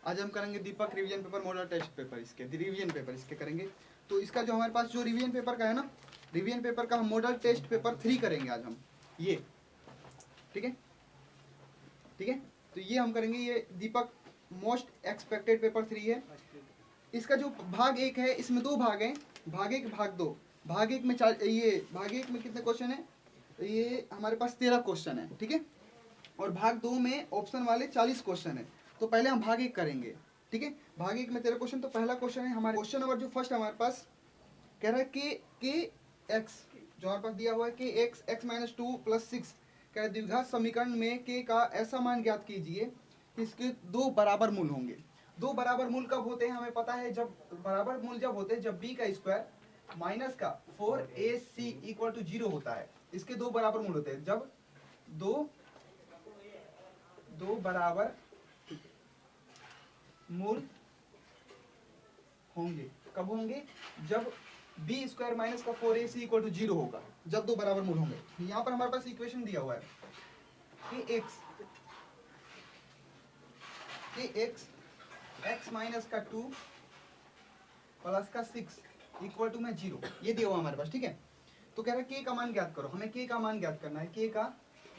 आज हम करेंगे Deepak revision paper model test paper, इसके रिवीजन पेपर इसके करेंगे। तो इसका जो हमारे पास जो रिवीजन पेपर का है ना, रिवीजन पेपर का हम मॉडल टेस्ट पेपर 3 करेंगे आज हम ये, ठीक है ठीक है। तो ये हम करेंगे, ये दीपक मोस्ट एक्सपेक्टेड पेपर 3 है। इसका जो भाग 1 है इसमें 2 भाग हैं, भाग 1 भाग 2। भाग 1 में भाग 1 में कितने क्वेश्चन है, ये हमारे पास 13 क्वेश्चन है, ठीक है। और भाग 2 में ऑप्शन वाले 40 क्वेश्चन है। तो पहले हम भाग 1 करेंगे, ठीक है। भाग 1 में 13 क्वेश्चन। तो पहला क्वेश्चन है हमारे, क्वेश्चन नंबर जो फर्स्ट हमारे पास कह रहा है के एक्स, जो हमारे पास दिया हुआ है के एक्स एक्स माइनस 2 प्लस 6, कह रहा है द्विघात समीकरण में के का ऐसा मान ज्ञात कीजिए कि इसके 2 बराबर मूल होंगे। 2 बराबर मूल कब होते हैं हमें पता है, जब बराबर मूल जब होते हैं जब b का स्क्वायर माइनस का 4ac इक्वल टू 0 होता है। इसके 2 बराबर मूल होते हैं जब दो बराबर मूल होंगे। कब होंगे, जब बी स्क्वायर माइनस का 4ac इक्वल टू 0 होगा, जब 2 बराबर मूल होंगे। यहाँ पर हमारे पास इक्वेशन दिया हुआ है कि एक्स एक्स माइनस का 2 प्लस का 6 इक्वल टू में 0, ये दिया हुआ हमारे पास, ठीक है। तो कह रहा है के का मान ज्ञात करो, हमें के का मान ज्ञात करना है, के का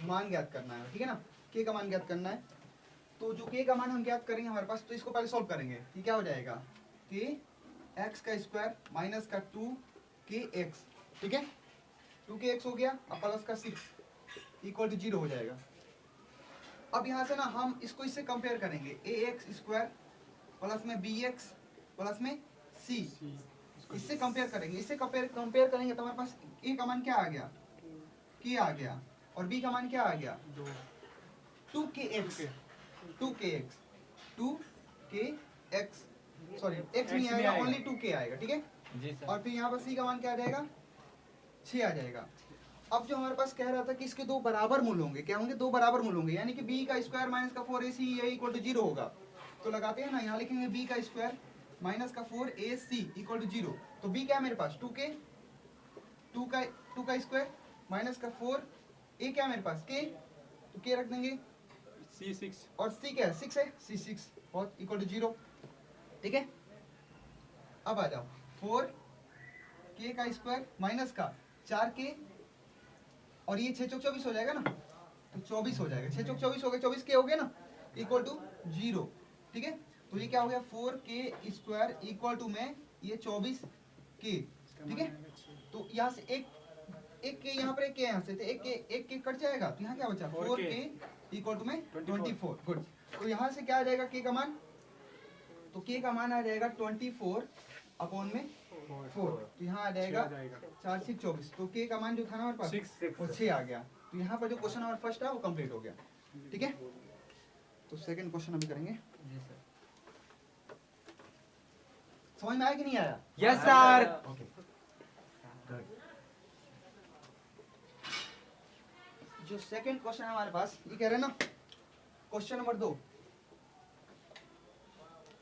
मान ज्ञात करना है, ठीक है ना, के का मान ज्ञात करना है। तो जो के का मान हम ज्ञात करेंगे हमारे पास, तो इसको पहले सॉल्व करेंगे। ये क्या हो जाएगा, के एक्स का स्क्वायर माइनस का 2 के एक्स, ठीक है, 2 के एक्स हो गया, अब प्लस का 6 इक्वल टू 0 हो जाएगा। अब यहाँ से ना हम इसको इससे कंपेयर करेंगे, ए एक्स स्क्वायर प्लस में बी एक्स प्लस में सी, इससे कंपेयर करेंगे। इससे कंपेयर करेंगे तो हमारे पास ए का मान क्या आ गया, के आ गया, और बी का मान क्या आ गया 2 के एक्स, 2 के एक्स, 2 के एक्स, सॉरी एक्स नहीं आएगा, ओनली 2 के आएगा, ठीक है जी सर। और फिर यहाँ पर सी का मान क्या आ जाएगा 6 आ जाएगा। अब जो हमारे पास कह रहा था कि इसके 2 बराबर मूल होंगे, क्या होंगे 2 बराबर मूल होंगे, यानी कि b का स्क्वायर माइनस का 4ac इक्वल टू 0 होगा। तो लगाते हैं ना, यहाँ लिखेंगे b का स्क्वायर माइनस का 4ac इक्वल टू 0। तो b क्या है मेरे पास 2 का स्क्वायर माइनस का 4, a क्या है मेरे पास k, तो k रख देंगे c6, और c क्या है 6 है, c6 और इक्वल टू 0, ठीक है। अब आ जाओ 4 k का स्क्वायर माइनस का 4k, और ये 6 चौक 24 हो जाएगा ना, तो 24 हो जाएगा, 6 चौक 24 हो गया, 24 के हो गया ना, इक्वल टू 0, ठीक है। तो ये क्या हो गया 4k स्क्वायर इक्वल टू में ये 24k, ठीक है। तो यहाँ से एक के यहाँ पर एक के यहाँ से एक के कट जाएगा, तो यहाँ क्या बचा 4k इक्वल टू में 24, गुड। तो यहाँ से क्या आ जाएगा k का मान, तो k का मान आ जाएगा 24 अपॉन में 4, तो यहाँ आ जाएगा 4 6 24। तो k का मान जो था ना हमारे पास वो 6 आ गया। तो यहाँ पर जो क्वेश्चन हमारा फर्स्ट है वो कंप्लीट हो गया, ठीक है। तो सेकंड क्वेश्चन अभी करेंगे जी सर। समझ में आया कि नहीं आया? Yes sir. ओके, जो सेकंड क्वेश्चन है हमारे पास, ये कह रहे हैं ना क्वेश्चन नंबर 2,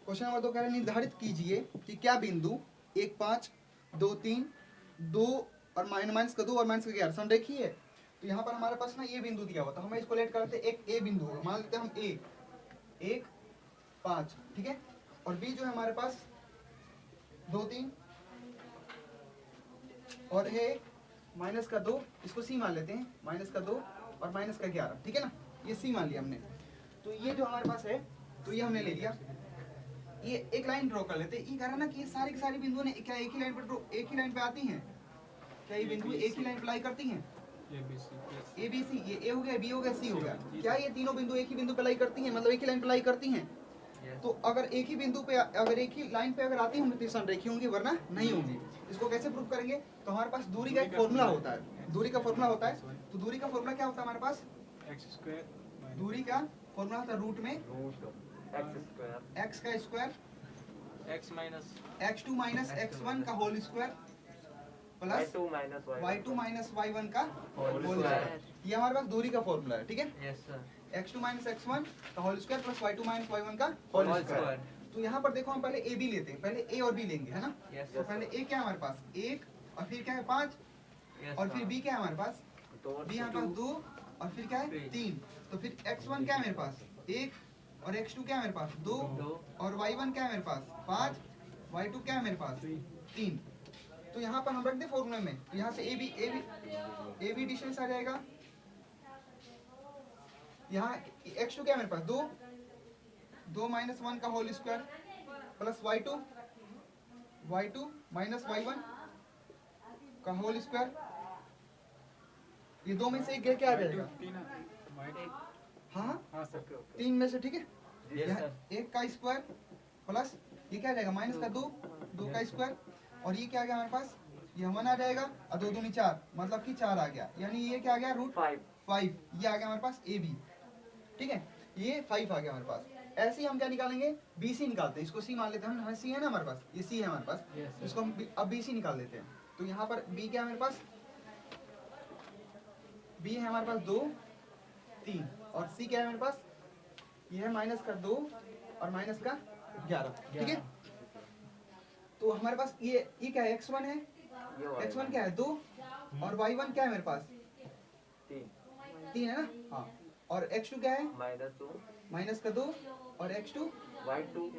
क्वेश्चन नंबर 2 कह रहे हैं निर्धारित कीजिए कि क्या बिंदु 1 5 2 3 2 और माइनस का 2 और माइनस का 11 संरेखीय है। तो यहाँ पर हमारे पास ना ये बिंदु दिया हुआ, तो हमें इसको लेट करते हैं एक ए बिंदु होगा, मान लेते हैं हम ए 1 5, ठीक है, और बी जो है हमारे पास 2 3 और है माइनस का 2, इसको सी मान लेते हैं, माइनस का 2 और माइनस का 11, ठीक है ना, ये सी मान लिया हमने। तो ये जो हमारे पास है तो ये हमने ले लिया। ये एक लाइन ड्रॉ कर लेते हैं। ये कह रहा है ना कि ये सारी की सारी बिंदुओं ने क्या एक ही लाइन पे आती हैं, क्या ये बिंदु एक ही लाइन पे लाई करती हैं, ए बी सी, ये ए हो गया, बी हो गया, सी हो गया, क्या ये तीनों बिंदु एक ही बिंदु पे लाई करती हैं, मतलब एक ही लाइन पे लाई करती हैं। तो अगर एक ही बिंदु पे, अगर एक ही लाइन पे अगर आती होंगी तो संरेखीय होंगी, वरना नहीं होंगी। इसको कैसे प्रूव करेंगे, तो हमारे पास दूरी का एक फॉर्मूला होता है, दूरी का फॉर्मूला होता है। तो दूरी का फॉर्मूला क्या होता है हमारे पास, दूरी का फॉर्मूला होता है रूट में एक्स का स्क्वायर x2 माइनस x1 का whole square plus y2 minus y1 का होल स्क्वायर। ये हमारे पास दूरी का फॉर्मूला है, ठीक है। Yes sir. x2 minus x1 का whole square plus y2 minus y1 का होल स्क्वायर। तो यहाँ पर देखो हम पहले a b लेते हैं, पहले a और b लेंगे, है ना। तो पहले a क्या है हमारे पास 1, और फिर क्या है 5, और फिर b क्या है हमारे पास, b हमारे पास 2, और फिर क्या है 3। तो फिर x1 क्या है मेरे पास 1, और x2 क्या है मेरे पास 2 और y1 क्या है मेरे पास 5, y2 क्या है मेरे पास 3। तो यहाँ पर हम रख दे फॉर्मूले में, तो यहाँ से ए बी डिस्टेंस आ जाएगा। यहाँ x2 क्या है मेरे पास 2 माइनस 1 का whole square plus y2 minus y1 का होल स्क्वायर। ये दो में से एक क्या आ जाएगा? हाँ तीन में से, ठीक है। यहाँ एक का स्क्वायर प्लस ये क्या आ जाएगा माइनस का 2 का स्क्वायर, और ये क्या आ गया हमारे पास ये 1 आ जाएगा और 2 दूनी 4 मतलब कि 4 आ गया, यानी ये क्या आ गया रूट 5 ये आ गया हमारे पास ए बी, ठीक है। ये 5 आ गया हमारे पास। ऐसे ही हम क्या निकालेंगे बी सी निकालते हैं, इसको सी मान लेते हैं हम, सी है ना हमारे पास, ये सी है हमारे पास, इसको हम अब बी सी निकाल देते हैं। तो यहाँ पर बी क्या है मेरे पास, बी है हमारे पास 2 3 और सी क्या है मेरे पास ये है माइनस का 2 और माइनस का 11, ठीक है। तो हमारे पास ये क्या है x1 है, x1 क्या है 2 और y1 क्या है मेरे पास 3 है ना, हाँ। और x2 क्या है माइनस का 2 और x2 y2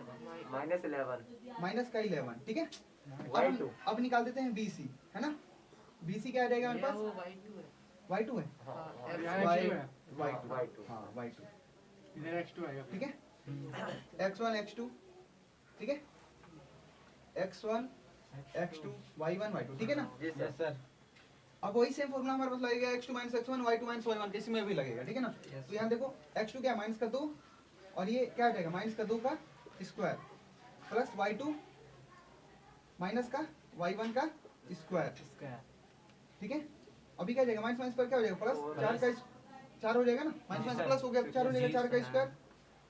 माइनस 11 माइनस का 11, ठीक है। अब निकाल देते हैं BC, है ना। BC क्या आ जाएगा हमारे पास y2 है, y2 इधर x2 आएगा, ठीक है। x1 x2, ठीक है, x1 x2 y1 y2, ठीक है ना। Yes sir. अब वही सेम फॉर्मूला हमारे पास लगेगा x2 minus x1 y2 minus y1, किसी में भी लगेगा, ठीक है ना। तो यहाँ देखो x2 क्या माइनस का 2 और ये क्या आ जाएगा माइनस का 2 का स्क्वायर प्लस y2 माइनस का y1 का स्क्वायर, ठीक है। अभी क्या आ जाएगा माइनस माइनस पर क्या हो जाएगा प्लस 4 का 4 हो जाएगा ना, माइनस माइनस प्लस हो गया 4 हो जाएगा 4 का स्क्वायर,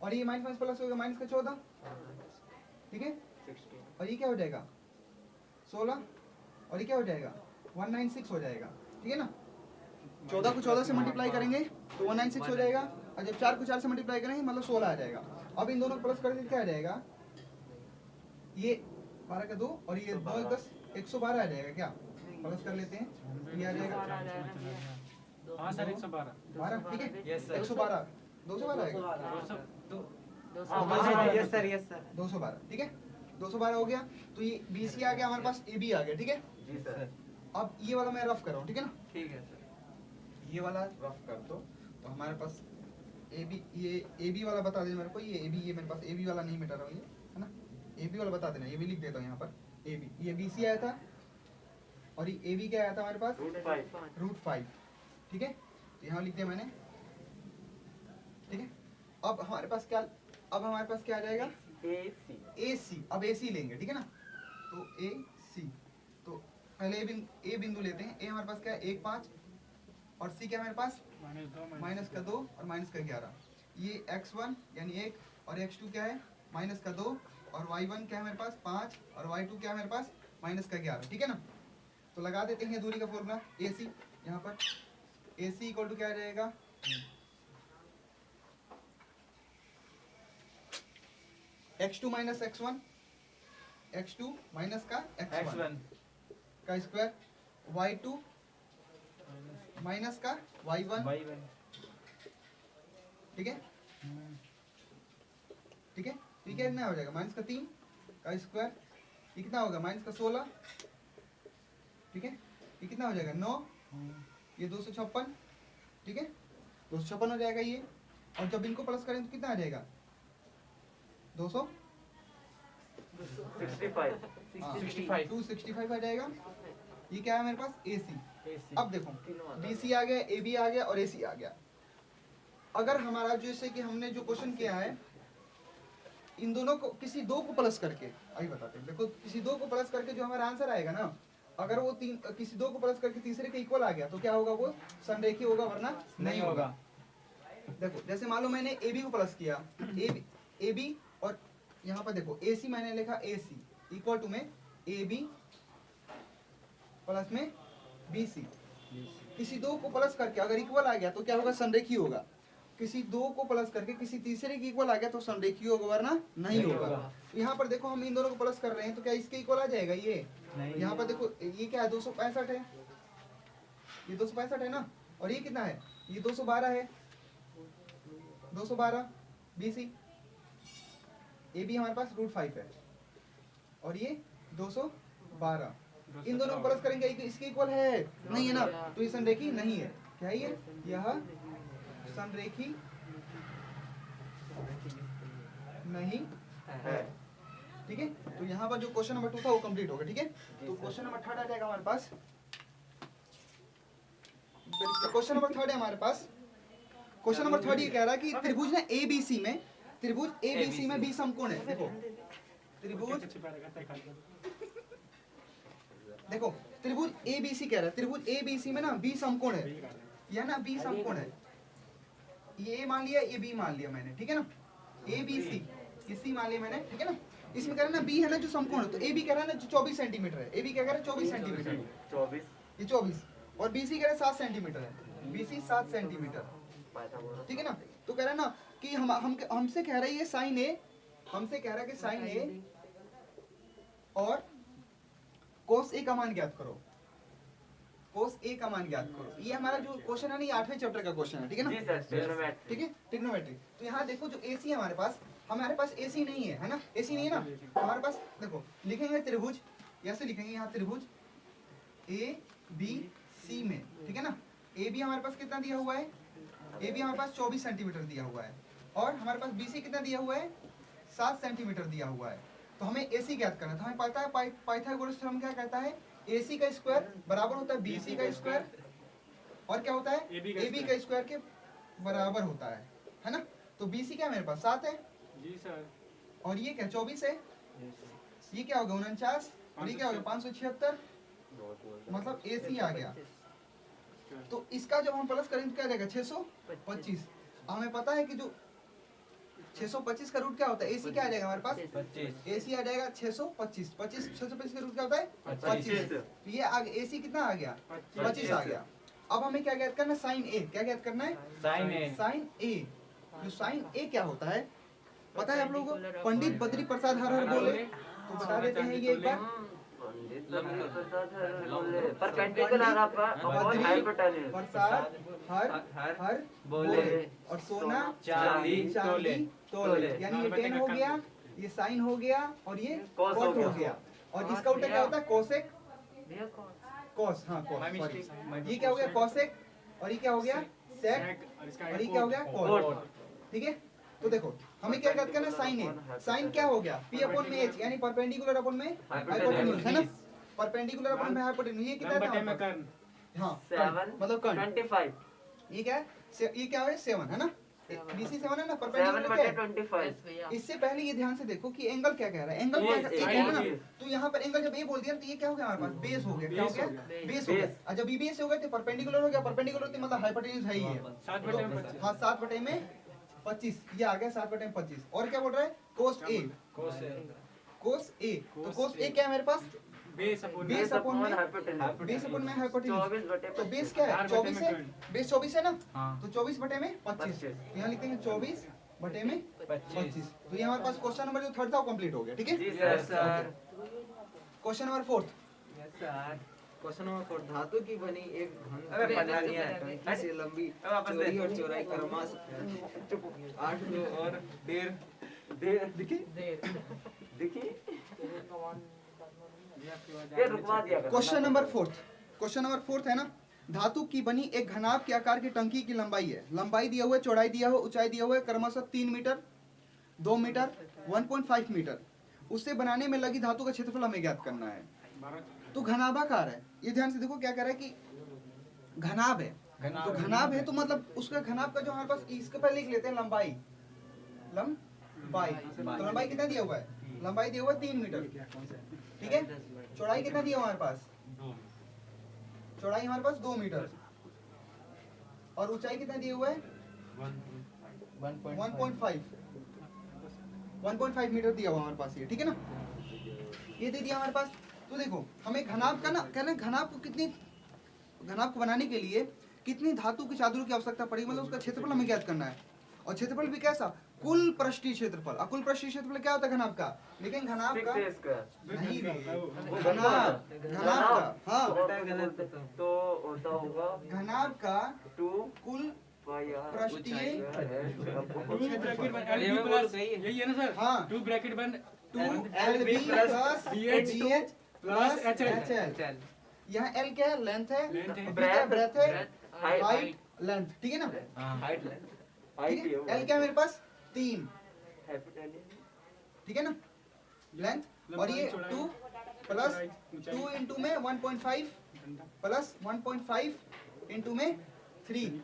और ये माइनस माइनस प्लस हो गया माइनस का 14, ठीक है। और ये क्या हो जाएगा 16 और ये क्या हो जाएगा 196 हो जाएगा, ठीक है ना। 14 को 14 से मल्टीप्लाई करेंगे तो 196 हो जाएगा, और जब 4 को 4 से मल्टीप्लाई करेंगे मतलब 16 आ जाएगा। अब इन दोनों को प्लस करेंगे क्या आ जाएगा, ये 12 का 2 और ये 2 10 112 आ जाएगा, क्या प्लस कर लेते हैं, ये आ जाएगा हाँ सर 112 12, ठीक है। Yes sir. 112 212 आएगा, यस सर 212, ठीक है। 212 हो गया। तो ये BC आ गया हमारे पास, AB आ गया, ठीक है। जी सर। अब ये वाला मैं रफ कर रहा हूँ, ठीक है ना। ठीक है सर। ये वाला रफ कर दो तो हमारे पास AB, ये AB वाला बता देना मेरे को, ये AB, ये मेरे पास AB वाला नहीं मिटा रहा हूँ, ये है ना। AB वाला बता देना, ये भी लिख देता हूँ यहाँ पर AB, ये BC आया था और ये AB क्या आया था हमारे पास रूट 5, ठीक है। तो यहाँ लिख दिया मैंने, ठीक है। अब हमारे पास क्या आ जाएगा AC, अब AC लेंगे, ठीक है ना। तो AC, तो पहले A बिंदु लेते हैं। A हमारे पास क्या है 1 5 और C क्या है मेरे पास माइनस का 2 और माइनस का 11। ये x1 यानी 1 और x2 क्या है माइनस का 2 और y1 क्या है मेरे पास 5 और y2 क्या है मेरे पास माइनस का 11, ठीक है ना। तो लगा देते हैं दूरी का फॉर्मूला AC, यहाँ पर AC इक्वल टू क्या आ जाएगा x2 minus x1, x2 minus का x1 का स्क्वायर, y2 माइनस का y1, ठीक है, ठीक है। तो ये कितना हो जाएगा माइनस का 3 का स्क्वायर, ये कितना होगा माइनस का 16, ठीक है। ये कितना हो जाएगा 9, ये 256, ठीक है, 256 हो जाएगा ये। और जब इनको प्लस करें तो कितना आ जाएगा 265 आ जाएगा। ये क्या है मेरे पास AC। अब देखो BC आ गया, AB आ गया और AC आ गया। अगर हमारा जैसे कि हमने जो क्वेश्चन किया है इन दोनों को किसी दो को प्लस करके, अभी बताते हैं। देखो किसी दो को प्लस करके जो हमारा आंसर आएगा ना, अगर वो किसी दो को प्लस करके तीसरे के इक्वल आ गया तो क्या होगा, वो समरेखीय होगा, वरना नहीं होगा। देखो जैसे मान लो मैंने AB को प्लस किया, AB और यहाँ पर देखो AC मैंने लिखा AC इक्वल टू में AB प्लस में BC। किसी दो को प्लस करके अगर इक्वल आ गया तो क्या होगा, संरेखीय होगा। किसी दो को प्लस करके किसी तीसरे के इक्वल आ गया तो संरेखीय होगा, वरना नहीं होगा। यहाँ पर देखो हम इन दोनों को प्लस कर रहे हैं तो क्या इसके इक्वल आ जाएगा ये, यहाँ पर देखो ये क्या है 265 है, ये 265 है ना, और ये कितना है ये 212 है, 212 BC, ए बी हमारे पास √5 है और ये 212, इन दोनों को प्लस करेंगे इसके इक्वल है नहीं है ना, तो ये संरेखी नहीं है। क्या है ये? यह संरेखी नहीं है। ठीक है, तो यहाँ पर जो क्वेश्चन नंबर 2 था वो कंप्लीट हो गया। ठीक है, तो क्वेश्चन नंबर 3 आ जाएगा हमारे पास। क्वेश्चन नंबर 3 है हमारे पास। क्वेश्चन नंबर 3 ये कह रहा है कि त्रिभुज ना एबीसी में, त्रिभुज एबीसी में बी समकोण है। देखो त्रिभुज, देखो त्रिभुज एबीसी कह रहा है, त्रिभुज एबीसी में ना बी समकोण है, यह ना बी समकोण है। ये मान लिया, ये बी मान लिया मैंने, ठीक है ना, ए बी सी, ये सी मान लिया मैंने, ठीक है ना। इसमें कह रहा है ना बी है ना जो समकोण है, तो ए बी कह रहा है ना जो 24 सेंटीमीटर है, ए बी क्या कह रहा है 24 सेंटीमीटर, 24 ये 24, और बी सी कह रहा है 7 सेंटीमीटर है, बी सी 7 सेंटीमीटर, ठीक है ना। तो कह रहा है ना कि हमसे कह रहा है ये साइन ए, हमसे कह रहा है कि साइन ए और कोस ए का मान ज्ञात करो, कोस ए का मान ज्ञात करो। ये हमारा जो क्वेश्चन है ना, ये 8वें चैप्टर का क्वेश्चन है, ठीक है ना, ठीक है, ट्रिग्नोमेट्री। तो यहाँ देखो जो एसी है हमारे पास एसी नहीं है, है ना, एसी नहीं है ना, तो हमारे पास देखो लिखेंगे त्रिभुज, ऐसे लिखेंगे यहाँ त्रिभुज ए बी सी में, ठीक है ना। ए बी हमारे पास कितना दिया हुआ है, ए बी हमारे पास 24 सेंटीमीटर दिया हुआ है, और हमारे पास बी सी कितना दिया हुआ है 7 सेंटीमीटर दिया हुआ है। तो हमें एसी ज्ञात करना है, तो हमें पता है पाइथागोरस थ्योरम क्या कहता है, AC का स्क्वायर बराबर होता है BC का स्क्वायर, और क्या होता है AB का स्क्वायर के बराबर होता है ना। तो BC क्या मेरे पास 7 है जी सर, और ये क्या 24 है, ये क्या होगा 49, और ये क्या होगा 576, मतलब AC आ गया। तो इसका जब हम प्लस करेंगे तो क्या जाएगा 625। हमें पता है कि जो 625 का रूट क्या होता है, AC क्या आ जाएगा हमारे पास 25, AC आ जाएगा 625, 625 का रूट क्या होता है 25। तो ये AC कितना आ गया 25 आ गया। अब हमें क्या ज्ञात करना है, साइन ए, क्या ज्ञात करना है साइन ए। जो साइन ए क्या होता है पता है आप लोगों को, पंडित बद्री प्रसाद हर हर बोले, तो बता देते हैं ये एक बार, परपेंडिकुलर आपका अपॉन हाइपोटेन्यूज प्रसाद हर हर बोले, और सोना चांदी तोले, यानी ये टेन हो गया, ये साइन हो गया, और ये कॉस हो गया, और इसका उल्टा क्या होता है कोसेक, कॉस, हाँ कॉस, सॉरी, ये क्या हो गया कोसेक, और ये क्या हो गया सेक, और ये क्या हो गया कॉट, ठीक है। तो देखो हमें क्या ज्ञात करना है साइन ए, साइन क्या हो गया P अपॉन में H, यानी परपेंडिकुलर अपॉन में हाइपोटेन्यूज, है ना, परपेंडिकुलर अपॉन में हाइपोटेन्यूज। ये कितना था, हाँ 7 मतलब कर्ण, 25, ये क्या है, ये क्या है 7 है ना, BC 7 है ना, परपेंडिकुलर क्या है 7/25। इससे पहले ये ध्यान से देखो कि एंगल क्या कह रहा है, एंगल क्या कह रहा है ना, तो यहाँ पर एंगल जब ये बोल दिया तो ये क्या हो गया हमारे पास बेस हो गया, क्या हो गया बेस हो गया, और जब बेस हो गया तो परपेंडिकुलर हो गया, परपेंडिकुलर तो मतलब हाइपोटेन्यूज है ही है, हाँ 7/25, ये आ गया 7/25। और क्या बोल रहा है कोस ए, कोस ए, तो कोस ए क्या है मेरे पास बेस अपॉन में हाइपोटेन्यूज, तो बेस क्या है 24 है, बेस 24 है ना, तो 24/25, यहाँ लिखते हैं 24/25। तो ये हमारे पास क्वेश्चन नंबर जो 3 था वो कंप्लीट हो गया, ठीक है जी sir. Question number 4, question number 4, धातु की बनी एक टंकी से लंबी चौड़ी और चौड़ाई क्रमश 8 और 1.5 देखिए ये रुकवा दिया। क्वेश्चन नंबर 4 है ना, धातु की बनी एक घनाभ के आकार की टंकी की लंबाई है, लंबाई दिया हुआ है, चौड़ाई दिया हुआ, ऊंचाई दिया हुआ है, क्रमशः 3 मीटर, 2 मीटर, 1.5 मीटर। उससे बनाने में लगी धातु का क्षेत्रफल हमें ज्ञात करना है। तो घनाभाकार है, ये ध्यान से देखो क्या कह रहा है कि घनाभ है, तो घनाभ है तो मतलब उसका घनाभ का जो हमारे पास, इसके पहले लिख लेते हैं लंबाई, तो लंबाई कितना दिया हुआ है, लंबाई दिया हुआ है 3 मीटर, ठीक है। चौड़ाई कितना दिया हुआ हमारे पास, चौड़ाई हमारे पास 2 मीटर, और ऊंचाई कितना दिया हुआ है 1.5 मीटर दिया हुआ हमारे पास, ये ठीक है ना, ये दे दिया हमारे पास। तो देखो हमें घनाभ का ना कहना, घनाभ को बनाने के लिए कितनी धातु की चादरों की आवश्यकता पड़ेगी, मतलब उसका क्षेत्रफल हमें ज्ञात करना है, और क्षेत्रफल भी कैसा, कुल पृष्ठीय क्षेत्रफल, कुल पृष्ठीय क्षेत्रफल क्या होता है घनाभ का, लेकिन घनाभ का नहीं, घनाभ का हाँ तो होता होगा घनाभ का टू कुल पृष्ठीय टू ब्रैकेट बन ये LB मैं प्लस बोल रही है। यही है ना सर? हाँ। टू ब्रैकेट बन 2LB plus GH plus HL। HL। यहाँ L क्या है? लेंथ है, Length है। B क्या है? ब्रेथ है, Height। हाइट, लेंथ, ठीक है ना? हाइट ठीक है? L क्या है मेरे पास? 3, ठीक है ना? लेंथ, और ये 2 प्लस 2 इंटू में 1.5 प्लस 1.5 इंटू में 3,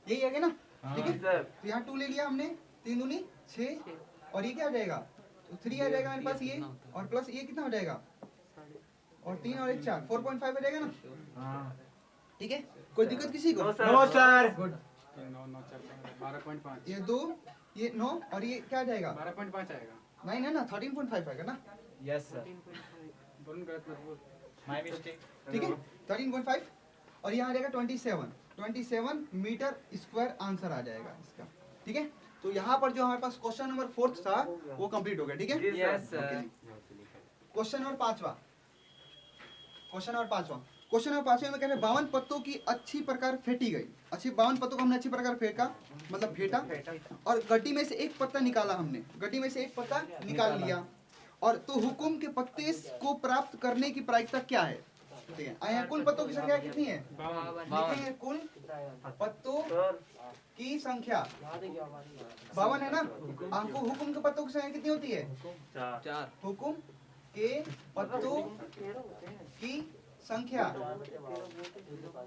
यही है क्या ना? ठीक है? सर तो यहाँ 2 ले लिया हमने, 3 दूनी 6, और ये क्या हो जाएगा? तो 3 आ जाएगा मेरे पास ये, और प्लस ये कितना हो जाएगा? और 3 और 1 4, 4.5 हो जाएगा ना? ठीक है? कोई दिक्कत किसी को? No sir good. 9 12.5 ये 2, ये 9, और ये क्या आ जाएगा? 12.5 आएगा। 9 है ना? 13.5 आएगा ना? यस सर बोल गलत मत बोल। माय मिस्टेक ठीक है? 13.5, और यहाँ आ जाएगा 27 मीटर स्क्वायर आंसर आ जाएगा इसका। ठीक है? तो यहाँ पर जो हमारे पास क्वेश्चन नंबर 4 था वो कंप्लीट हो गया। ठीक है? यस सर क्वेश्चन नंबर 5वां। क्वेश्चन नंबर 5वां में कह रहे 52 पत्तों की अच्छी प्रकार फेंटी गई। 52 पत्तों को हमने अच्छी प्रकार फेंका, मतलब फेंटा, और गड्डी में से एक पत्ता निकाला हमने, गड्डी में से एक पत्ता निकाल लिया, और तो हुकुम के पत्ते को प्राप्त करने की प्रायिकता क्या है? ठीक है, यहाँ कुल पत्तों की संख्या कितनी है? लिखेंगे कुल पत्तों की संख्या 52 है ना? आपको हुकुम के पत्तों की संख्या कितनी होती है? 4 हुकुम के पत्तों की संख्या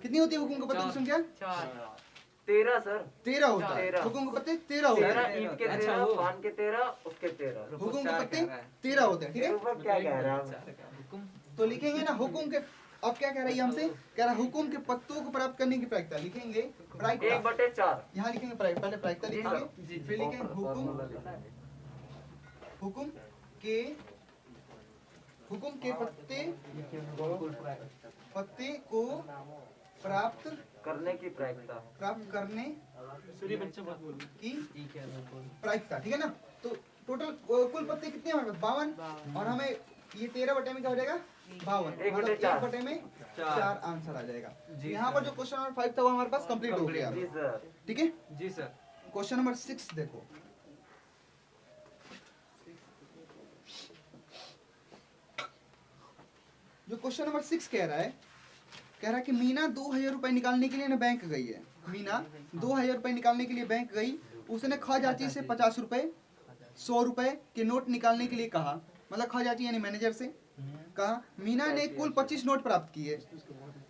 कितनी होती है? हुकुम के पत्तों की संख्या 13 सर 13 होता है। 13 हुकुम के पत्ते 13 होते 13 हैं। ईंट के अच्छा, 13 वो। पान के 13 उसके 13 हुकुम के पत्ते कह रहा है। 13 होते हैं। ठीक है? ऊपर क्या कह रहा है? तो लिखेंगे ना हुकुम के, अब क्या कह रही है हमसे? कह रहा है हुकुम के पत्तों को प्राप्त करने की प्रायिकता। लिखेंगे प्रायिकता, 1/4 यहाँ लिखेंगे पहले प्रायिकता जी, लिखेंगे, फिर लिखेंगे हुकुम के पत्ते को प्राप्त करने की प्रायिकता करने सूर्य बच्चा मत बोल। की प्रायिकता। ठीक है ना? तो टोटल कुल पत्ते कितने हैं हमारे पास? 52, और हमें ये 13 बटे में क्या हो जाएगा? 52, एक मतलब बटे 4। 1 बटे में 4 आंसर आ जाएगा। यहाँ पर जो क्वेश्चन नंबर 5 था वो हमारे पास कंप्लीट हो गया। जी सर ठीक है? जी सर क्वेश्चन नंबर 6 देखो। जो क्वेश्चन नंबर 6 कह रहा है कि मीना 2000 रुपए निकालने के लिए ना बैंक गई है। मीना 2000 रुपए निकालने के लिए बैंक गई। उसने खजांची से 50 रुपए 100 रुपए के नोट निकालने के लिए कहा, मतलब खजांची यानी मैनेजर से कहा। मीना ने कुल 25 नोट प्राप्त किए,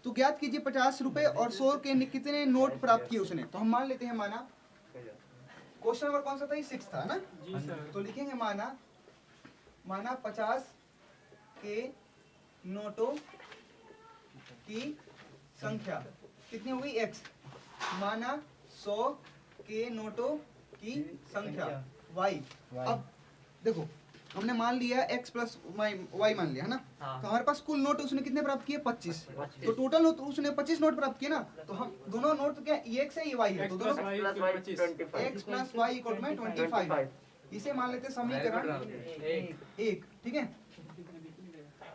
तो ज्ञात कीजिए 50 रुपए और 100 के कितने नोट प्राप्त किए उसने। तो हम मान लेते हैं माना, क्वेश्चन नंबर कौन सा था? ये 6 था ना? जी सर। तो लिखेंगे माना 50 के नोटों की संख्या कितनी हुई? x। माना 100 के नोटों की संख्या y। अब देखो हमने मान लिया x प्लस y मान लिया है ना? तो हमारे पास कुल नोट उसने कितने प्राप्त किए? 25। तो टोटल नोट उसने 25 नोट प्राप्त किए ना? तो हम दोनों नोट तो क्या ये x है ये y है, तो दोनों plus y 25 x plus y equal में 25। इसे मान लेते हैं समीकरण 1। ठीक है?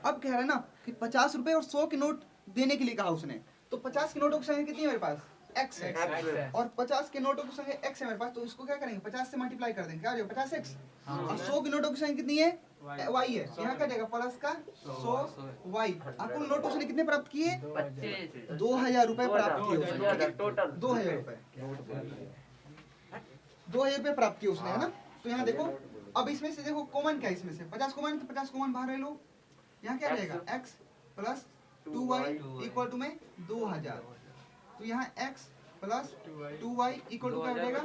अब कह रहा है ना कि 50 रुपए और 100 के नोट देने के लिए कहा उसने, तो 50 के नोटों की संख्या कितनी है मेरे पास? x है, और 50 के नोटों की संख्या x है मेरे पास, तो इसको क्या करेंगे? 50 से मल्टीप्लाई कर देंगे, क्या हो जाएगा? 50x। और 100 के नोटों की संख्या कितनी है? y है, यहाँ क्या जाएगा? प्लस का 100y। कुल नोट उसने कितने प्राप्त किए? 2000 रुपए प्राप्त किए उसने। ठीक है? टोटल 2000 रुपए 2000 रुपए प्राप्त किए उसने, है ना? तो यहाँ देखो, अब इसमें से देखो कॉमन क्या है? इसमें से 50 कॉमन, तो 50 कॉमन बाहर ले लो। यहाँ क्या रहेगा? x plus 2y equal to में 2000। तो यहाँ x plus 2y equal to क्या हो जाएगा?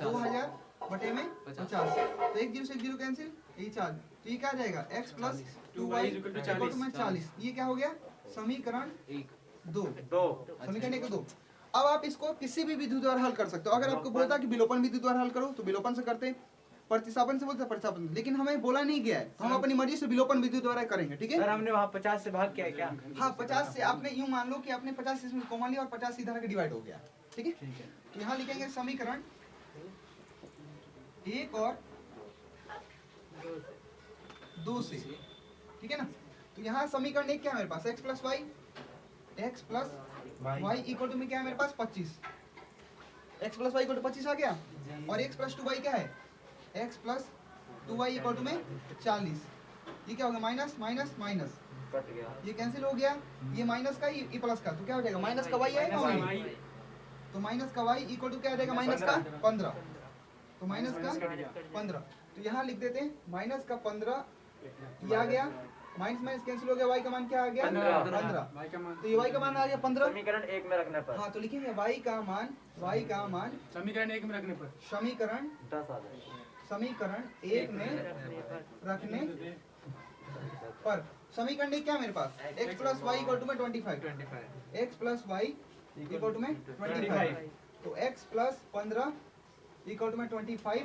2000 बटे में 50। तो 1 0 से 1 0 कैंसिल, यही 4। तो ये क्या आ जाएगा? x plus 2y equal to में 40। ये क्या हो गया? समीकरण 2। समीकरण 1 2। अब आप इसको किसी भी विधि द्वारा हल कर सकते हो। अगर आपको बोलता कि विलोपन विधि द्वारा हल करो तो विलोपन से करते, प्रतिस्थापन से बोलते प्रतिस्थापन, लेकिन हमें बोला नहीं गया है तो हम अपनी मर्जी से विलोपन विधि द्वारा करेंगे। ठीक है? सर हमने वहाँ 50 से भाग किया है क्या? हाँ, 50 से आपने यूं मान लो कि आपने 50 इसमें कॉमन लिया और 50 इधर के डिवाइड हो गया। ठीक है? तो यहाँ लिखेंगे समीकरण 1 और 2 से। ठीक है ना? तो यहाँ समीकरण 1 क्या है मेरे पास? x plus y equal to में क्या है मेरे पास? 25। x plus y equal to 25 आ गया और x प्लस 2y क्या है x plus 2y equal to में 40 ये क्या हो गया माइनस माइनस माइनस कट गया ये कैंसिल हो गया ये माइनस का ये प्लस का तो क्या हो जाएगा माइनस का y आएगा और नहीं? तो माइनस का y इक्वल टू क्या आ जाएगा माइनस का 15 तो माइनस का 15 तो यहाँ लिख देते हैं माइनस का 15 ये आ गया माइनस माइनस कैंसिल हो गया y का मान क्या आ गया 15 भाई का मान तो ये y का मान आ गया 15 समीकरण 1 में रखने पर हाँ तो लिखेंगे y का मान समीकरण 1 में रखने पर समीकरण 10 आ जाएगा समीकरण 1 में रखने पर समीकरण एक क्या है मेरे पास x plus y equal to में 25 x plus y equal to में 25 तो x प्लस 15 इक्वल टू में 25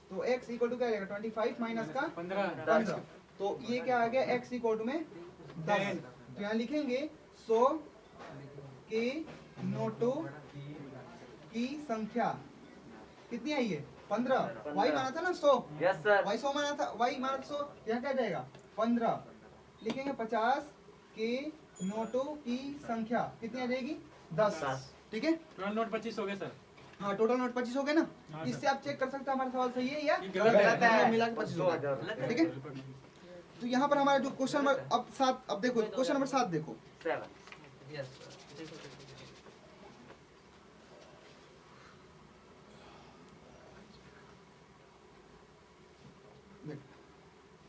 तो x इक्वल टू क्या आएगा 25 माइनस का 15 तो ये क्या आ गया x इक्वल टू में 10 तो यहाँ लिखेंगे 100 के नोटों की संख्या कितनी आई है 15 y माना था ना 100 यस सर y 100 माना था y माना 100 यहाँ क्या जाएगा 15 लिखेंगे 50 के नोटों की संख्या कितनी आ जाएगी 10 ठीक है टोटल नोट 25 हो गए सर हाँ टोटल नोट 25 हो गए ना हाँ, इससे आप चेक कर सकते हैं हमारा सवाल सही है या गलत है। मिला के 25 हो गया ठीक है तो यहाँ पर हमारा जो क्वेश्चन नंबर अब 7 अब देखो क्वेश्चन नंबर 7 देखो 7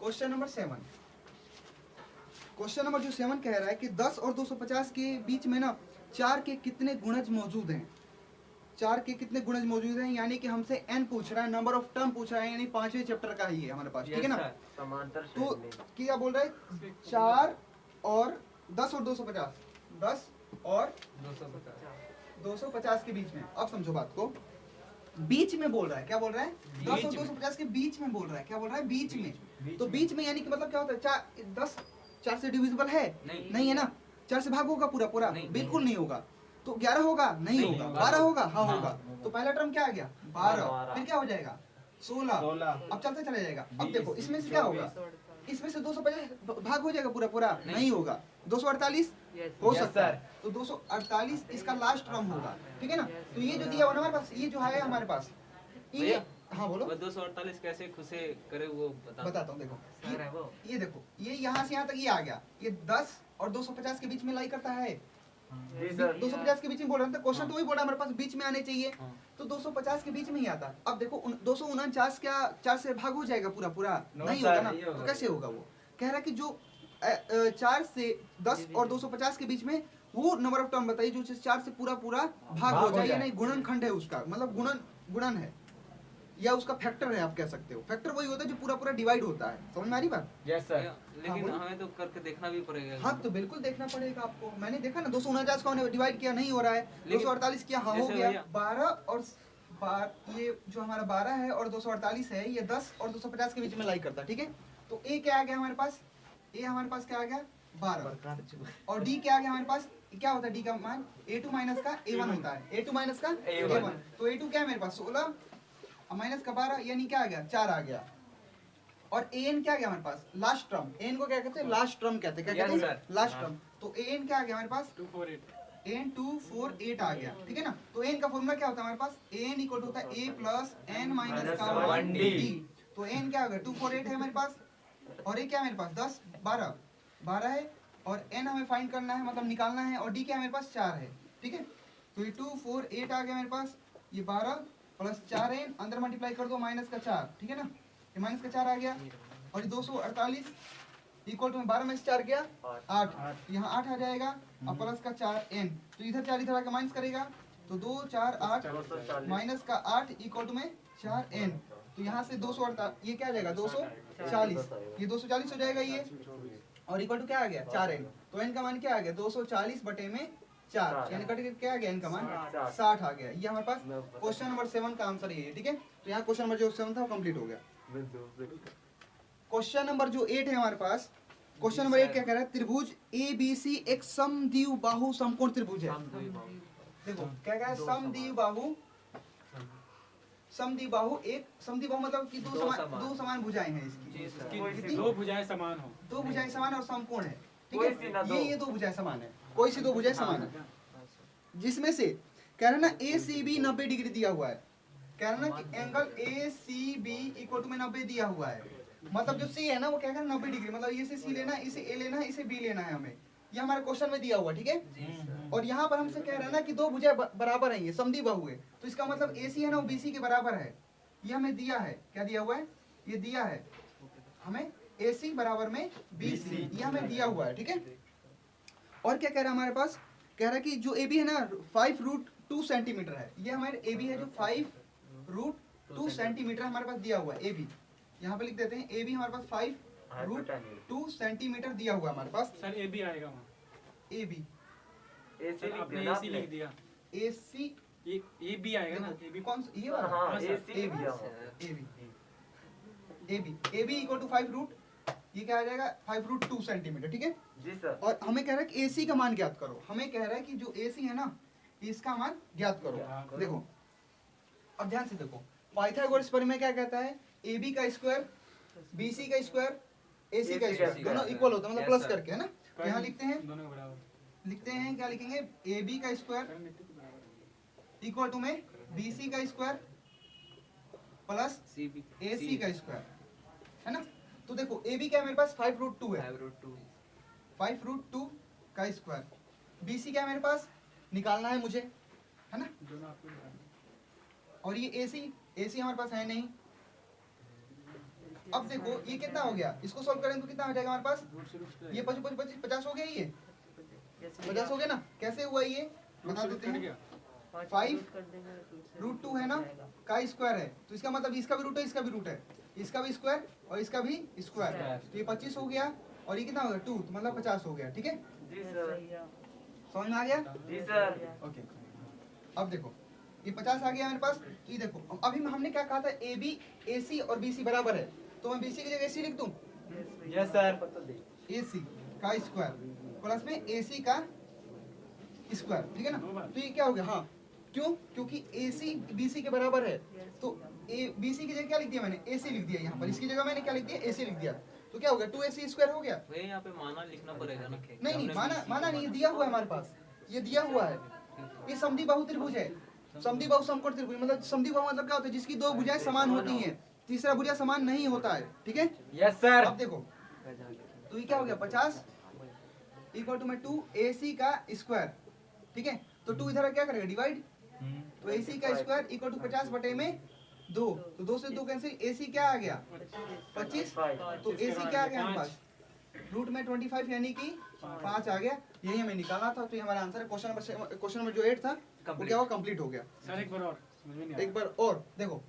क्वेश्चन नंबर 7 क्वेश्चन नंबर जो 7 कह रहा है कि 10 और 250 के बीच में ना 4 के कितने गुणज मौजूद हैं 4 के कितने गुणज मौजूद हैं यानी कि हमसे n पूछ रहा है नंबर ऑफ टर्म पूछ रहा है यानी 5वें चैप्टर का ही है हमारे पास ठीक है ना समांतर तो श्रेणी क्या बोल रहा है 4 और 10 और 250 10 और 250 के बीच में अब समझो बात को बीच में बोल रहा है क्या बोल रहा है 10 और 250 के बीच में बोल रहा है क्या बोल रहा है बीच में तो बीच में यानी कि मतलब क्या होता है 10 4 से डिविजिबल है नहीं है ना 4 से भाग होगा पूरा पूरा बिल्कुल नहीं होगा तो 11 होगा नहीं होगा 12 होगा हाँ होगा तो पहला टर्म क्या आ गया 12 फिर क्या हो जाएगा 16 अब चलते चला जाएगा अब देखो इसमें से क्या होगा इसमें से 250 भाग हो जाएगा पूरा पूरा नहीं होगा 248 हो सकता है तो 248 इसका लास्ट टर्म होगा ठीक है ना तो ये जो दिया हुआ हमारे पास ये जो है हमारे पास ये हाँ बोलो 248 कैसे खुशे करे वो बताता हूँ देखो ये देखो ये यहाँ से यहाँ तक ये आ गया ये 10 और 250 के बीच में लाई करता है जी सर 250 के बीच में बोल रहा था क्वेश्चन तो वही बोला हमारे पास बीच में आने चाहिए तो 250 के बीच में ही आता अब देखो 249 क्या 4 से भाग हो जाएगा पूरा पूरा नहीं होगा ना तो कैसे होगा वो कह रहा है कि जो 4 से 10 और 250 के बीच में वो नंबर ऑफ टर्म बताइए जो 4 से पूरा पूरा भाग हो जाए या नहीं गुणनखंड है उसका मतलब गुणन है या उसका फैक्टर है आप कह सकते हो फैक्टर वही होता है जो पूरा पूरा डिवाइड होता है समझ में आ रही बात यस सर लेकिन बोलो। हमें तो करके देखना भी पड़ेगा हाँ तो बिल्कुल देखना पड़ेगा आपको मैंने देखा ना 249 को हमने डिवाइड किया नहीं हो रहा है लेकिन 248 किया हाँ हो जैसे गया भैया- 12 और ये जो हमारा 12 है और 248 है ये 10 और 250 के बीच में लाई करता है ठीक है तो ए क्या आ गया हमारे पास ए हमारे पास क्या आ गया 12 और डी क्या आ गया हमारे पास क्या होता है डी का मान a2 माइनस का a1 होता है a2 माइनस का a1 तो a2 क्या है मेरे पास 16 माइनस का 12 यानी क्या आ गया 4 आ गया और an क्या आ गया हमारे पास लास्ट टर्म an को क्या कहते हैं लास्ट टर्म कहते हैं क्या कहते हैं लास्ट टर्म तो an क्या आ गया हमारे पास 248 an 248 आ गया ठीक है ना तो an का फॉर्मूला क्या होता है हमारे पास an इक्वल होता है a प्लस n माइनस का 1d तो n क्या होगा 248 है हमारे पास और ये क्या है मेरे पास 10 12 है और n हमें फाइंड करना है मतलब निकालना है और d क्या है मेरे पास 4 है ठीक है तो ये 248 आ गया मेरे पास ये 12 प्लस 4n अंदर मल्टीप्लाई कर दो माइनस का 4 ठीक है ना ये माइनस का 4 आ गया और ये 248 इक्वल टू 12 में से 4 गया 8 यहाँ 8 आ जाएगा और प्लस का 4n तो इधर 4 इधर आके माइनस करेगा तो 2 4 8 240 माइनस का 8 इक्वल टू में 4n तो यहाँ से 248 ये क्या आ जाएगा 240 ये 240 हो जाएगा ये और इक्वल टू क्या आ गया 4n तो n का मान क्या आ गया 240 बटे में 4 यानी कट के क्या आ गया n का मान 60 आ गया ये हमारे पास क्वेश्चन नंबर 7 का आंसर ये है ठीक है तो यहाँ क्वेश्चन नंबर जो 7 था वो कंप्लीट हो गया क्वेश्चन नंबर जो 8 है हमारे पास क्वेश्चन नंबर 8 क्या कह रहा है त्रिभुज ABC एक समद्विबाहु समकोण त्रिभुज है देखो क्या कह रहा है समद्विबाहु एक समद्विबाहु मतलब कि दो समान भुजाएं हैं इसकी कितनी? दो भुजाएं समान हो दो भुजाएं समान और समकोण है ठीक कोई सी ना है दो। ये दो भुजाएं समान है कोई सी दो भुजाएं समान है जिसमें से कह रहा है ना ए सी बी 90 डिग्री दिया हुआ है, कह रहा है ना कि angle A C B equal to में 90 दिया हुआ है, मतलब जो सी है ना वो क्या है 90 डिग्री, मतलब ये से सी लेना है, इसे ए लेना है, इसे बी लेना है हमें, ये हमारे क्वेश्चन में दिया हुआ, ठीक है। और यहाँ पर हमसे कह रहा है ना कि दो भुजाएं बराबर हैं, ये समद्विबाहु है, तो इसका मतलब ए सी है ना वो बी सी के बराबर है, ये हमें दिया है, क्या दिया हुआ है, ये दिया है हमें ए सी बराबर में बी सी, ये हमें दिया हुआ है, ठीक है। और क्या कह रहा है हमारे पास, कह रहा है कि जो ए बी है ना 5√2 सेंटीमीटर है, ये हमारे ए बी है जो 5√2 सेंटीमीटर हमारे पास दिया हुआ है, ए बी यहाँ पे लिख देते हैं, ए बी हमारे पास 5√2 सेंटीमीटर दिया हुआ है हमारे पास, सर ए भी आएगा वहाँ, ए बी सर आपने ए सी लिख दिया, ए सी ए भी आएगा ना, ए भी कौन सा ये वाला, हाँ, हाँ, AC सर, ए बी दिया हुआ। A B equal to 5 root, ये क्या आ जाएगा 5√2 सेंटीमीटर, ठीक है। जी सर। और हमें कह रहा है कि ए सी का मान ज्ञात करो, हमें कह रहा है कि जो ए सी है ना इसका मान ज्ञात करो। देखो अब ध्यान से देखो, पाइथागोरस प्रमेय में क्या कहता है, ए बी का स्क्वायर बी सी का स्क्वायर ए सी का स्क्वायर दोनों इक्वल होता है, मतलब प्लस करके, है ना। तो यहाँ लिखते हैं, दोनों के बराबर, लिखते हैं क्या लिखेंगे, ए बी का स्क्वायर इक्वल टू में बी सी का स्क्वायर प्लस ए सी का स्क्वायर, है ना। तो देखो ए बी क्या है मेरे पास 5√2 है, 5√2 का स्क्वायर, बी सी क्या है मेरे पास निकालना है मुझे, है ना। दोनों आपको बराबर। और ये ए सी हमारे पास है नहीं। अब देखो ये कितना हो गया, इसको सॉल्व करें तो कितना हो जाएगा हमारे पास, रूट से रूट ये 50 हो गया, ये 50 हो गया ना। कैसे हुआ ये बता देते हैं, 5√2 है ना का स्क्वायर है, तो इसका मतलब इसका भी रूट है, इसका भी रूट है, इसका भी स्क्वायर और इसका भी स्क्वायर, तो ये 25 हो गया और ये कितना हो गया 2, तो मतलब 50 हो गया, ठीक है। जी सर। समझ में आ गया, जी सर। ओके। अब देखो ये 50 आ गया मेरे पास, तो ये देखो अभी हमने क्या कहा था, ए बी ए सी और बी सी बराबर है, तो मैं बी सी की जगह ए सी लिख दूं, यस सर। ए सी का स्क्वायर प्लस में ए सी का स्क्वायर, ठीक है ना। तो ये क्या हो गया, हाँ क्यों, क्योंकि ए सी बी सी के बराबर है, तो ए बी सी की जगह क्या लिख दिया मैंने, ए सी लिख दिया यहाँ पर, इसकी जगह मैंने क्या लिख दिया, ए सी लिख दिया, तो क्या हो गया 2ac स्क्वायर हो गया। भैया यहाँ पे माना लिखना पड़ेगा ना। नहीं माना नहीं, दिया हुआ है हमारे पास, ये दिया हुआ है, ये समद्विबाहु त्रिभुज है, समद्विबाहु समकोण त्रिभुज, मतलब समद्विबाहु मतलब क्या होता है, जिसकी दो भुजाएं समान होती हैं, तीसरा भुजा समान नहीं होता है, ठीक है। Yes sir. अब देखो तो ये क्या हो गया 50 इक्वल टू में 2ac का स्क्वायर, ठीक है। तो 2 इधर क्या करेगा डिवाइड, तो ac का स्क्वायर इक्वल टू 50 बटे में 2, तो 2 से 2 कैंसिल, ac क्या आ गया 25, तो ac क्या आ गया हमारे पास रूट में 25 यानी कि 5 आ गया, यही हमें निकालना था। तो ये हमारा आंसर है, क्वेश्चन नंबर जो 8 था वो क्या हुआ, कंप्लीट हो गया। सर एक बार और समझ में नहीं एक बार और देखो,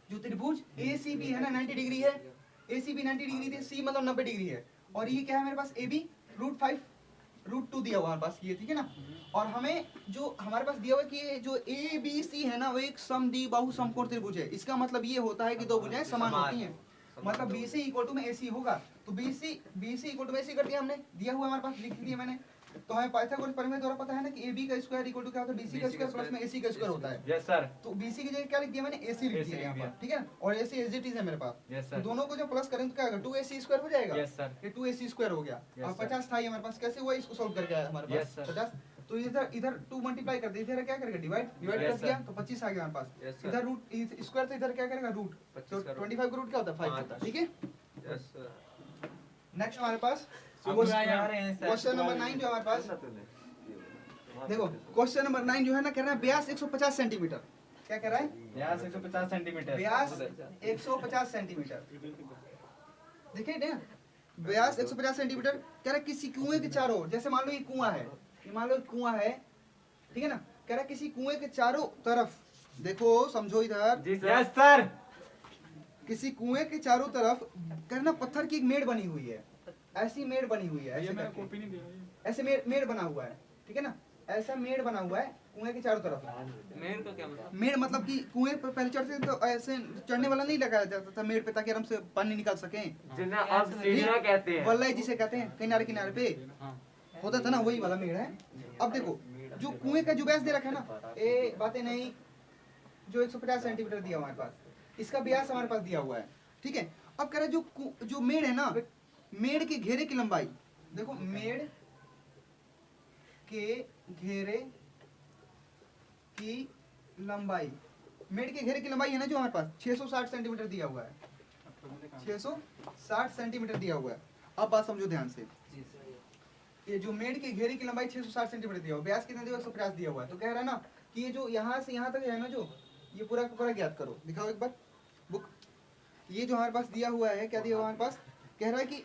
जो त्रिभुज ACB है ना 90 डिग्री है, ACB 90 डिग्री थी, C मतलब 90 डिग्री है, और ये क्या है मेरे पास AB √5√2 दिया हुआ हमारे पास ये, ठीक है ना। और हमें जो हमारे पास दिया हुआ है कि ये जो ABC है ना वो एक समद्विबाहु समकोण त्रिभुज है, इसका मतलब ये होता है कि दो भुजाएं समान होती हैं, मतलब BC इक्वल टू में AC होगा, तो BC इक्वल टू में AC कर दिया हमने, दिया हुआ हमारे पास लिख दिया मैंने। तो हमें पाइथागोरस प्रमेय द्वारा पता है ना कि AB का स्क्वायर इक्वल टू क्या होता है, BC का स्क्वायर प्लस में AC का स्क्वायर होता है। Yes sir. तो BC की जगह क्या लिख दिया मैंने, AC लिख दिया यहाँ पर, ठीक है। और AC एज इट इज है मेरे पास, यस तो सर। दोनों को जब प्लस करें तो क्या होगा 2AC स्क्वायर हो जाएगा, यस सर। ये 2AC स्क्वायर हो गया। Yes, और sir. 50 था ये हमारे पास, कैसे हुआ इसको सॉल्व करके आया हमारे Yes, पास sir. 50, तो इधर 2 मल्टीप्लाई कर दिया, इधर क्या करेगा डिवाइड Yes, कर दिया, sir. तो 25 आ गया हमारे पास। Yes, sir. इधर रूट स्क्वायर, तो इधर क्या करेगा रूट, तो 25 का root. 25 का रूट क्या होता है 5 पाँच। होता है, ठीक है। Yes sir. नेक्स्ट हमारे पास क्वेश्चन क्वेश्चन नंबर 9 जो हमारे पास, देखो क्वेश्चन नंबर 9 जो है ना, कह रहा है व्यास 150 सेंटीमीटर, क्या कह रहा है, व्यास 150 सेंटीमीटर। व्यास 150 सेंटीमीटर, देखिए ना व्यास 150 सेंटीमीटर, कह रहा है किसी कुएं के चारों ओर, जैसे मान लो ये कुआं है, ये मान लो कुआं है, ठीक है ना, कह रहा है किसी कुएं के चारों तरफ, देखो समझो इधर, यस सर। किसी कुएं के चारों तरफ कहना पत्थर की एक मेड़ बनी हुई है, ऐसी मेड़ बनी हुई है, ये ऐसे मेरा करके, कॉपी नहीं दे रहा है। ऐसे मेड़ बना हुआ है, ठीक है ना, ऐसा मेड़ बना हुआ है कुएं के चारों तरफ। मेन का क्या मतलब? मेड़ मतलब कि कुएं पर पहले चढ़ते थे तो ऐसे चढ़ने वाला नहीं लगाया जाता था मेड़ पे, ताकि आराम से पानी निकाल सकें, जिन्हें आप सीढ़ियां कहते हैं। वल्लाई जिसे कहते हैं, किनारे किनारे पे होता था ना, वही वाला मेड़ है। अब देखो जो कुएं का जो व्यास दे रखा है ना, ये बातें नहीं, जो 150 सेंटीमीटर दिया हमारे पास, इसका व्यास हमारे पास दिया हुआ है, ठीक है। अब कह रहा है जो मेड़ है ना, मेड़ के घेरे की लंबाई, देखो मेड़ के घेरे की लंबाई, मेड के घेरे की लंबाई है ना जो हमारे पास 660 सेंटीमीटर दिया हुआ है, 660 सेंटीमीटर दिया हुआ है। अब बात समझो ध्यान से, ये जो मेड के घेरे की लंबाई 660 सेंटीमीटर दिया हुआ, व्यास कितना दिया हुआ, 150 दिया हुआ है। तो कह रहा है ना कि ये जो यहाँ से यहाँ तक है ना, जो ये पूरा का पूरा ज्ञात करो। दिखाओ एक बार बुक, ये जो हमारे पास दिया हुआ है, क्या दिया हुआ है हमारे पास, कह रहा है कि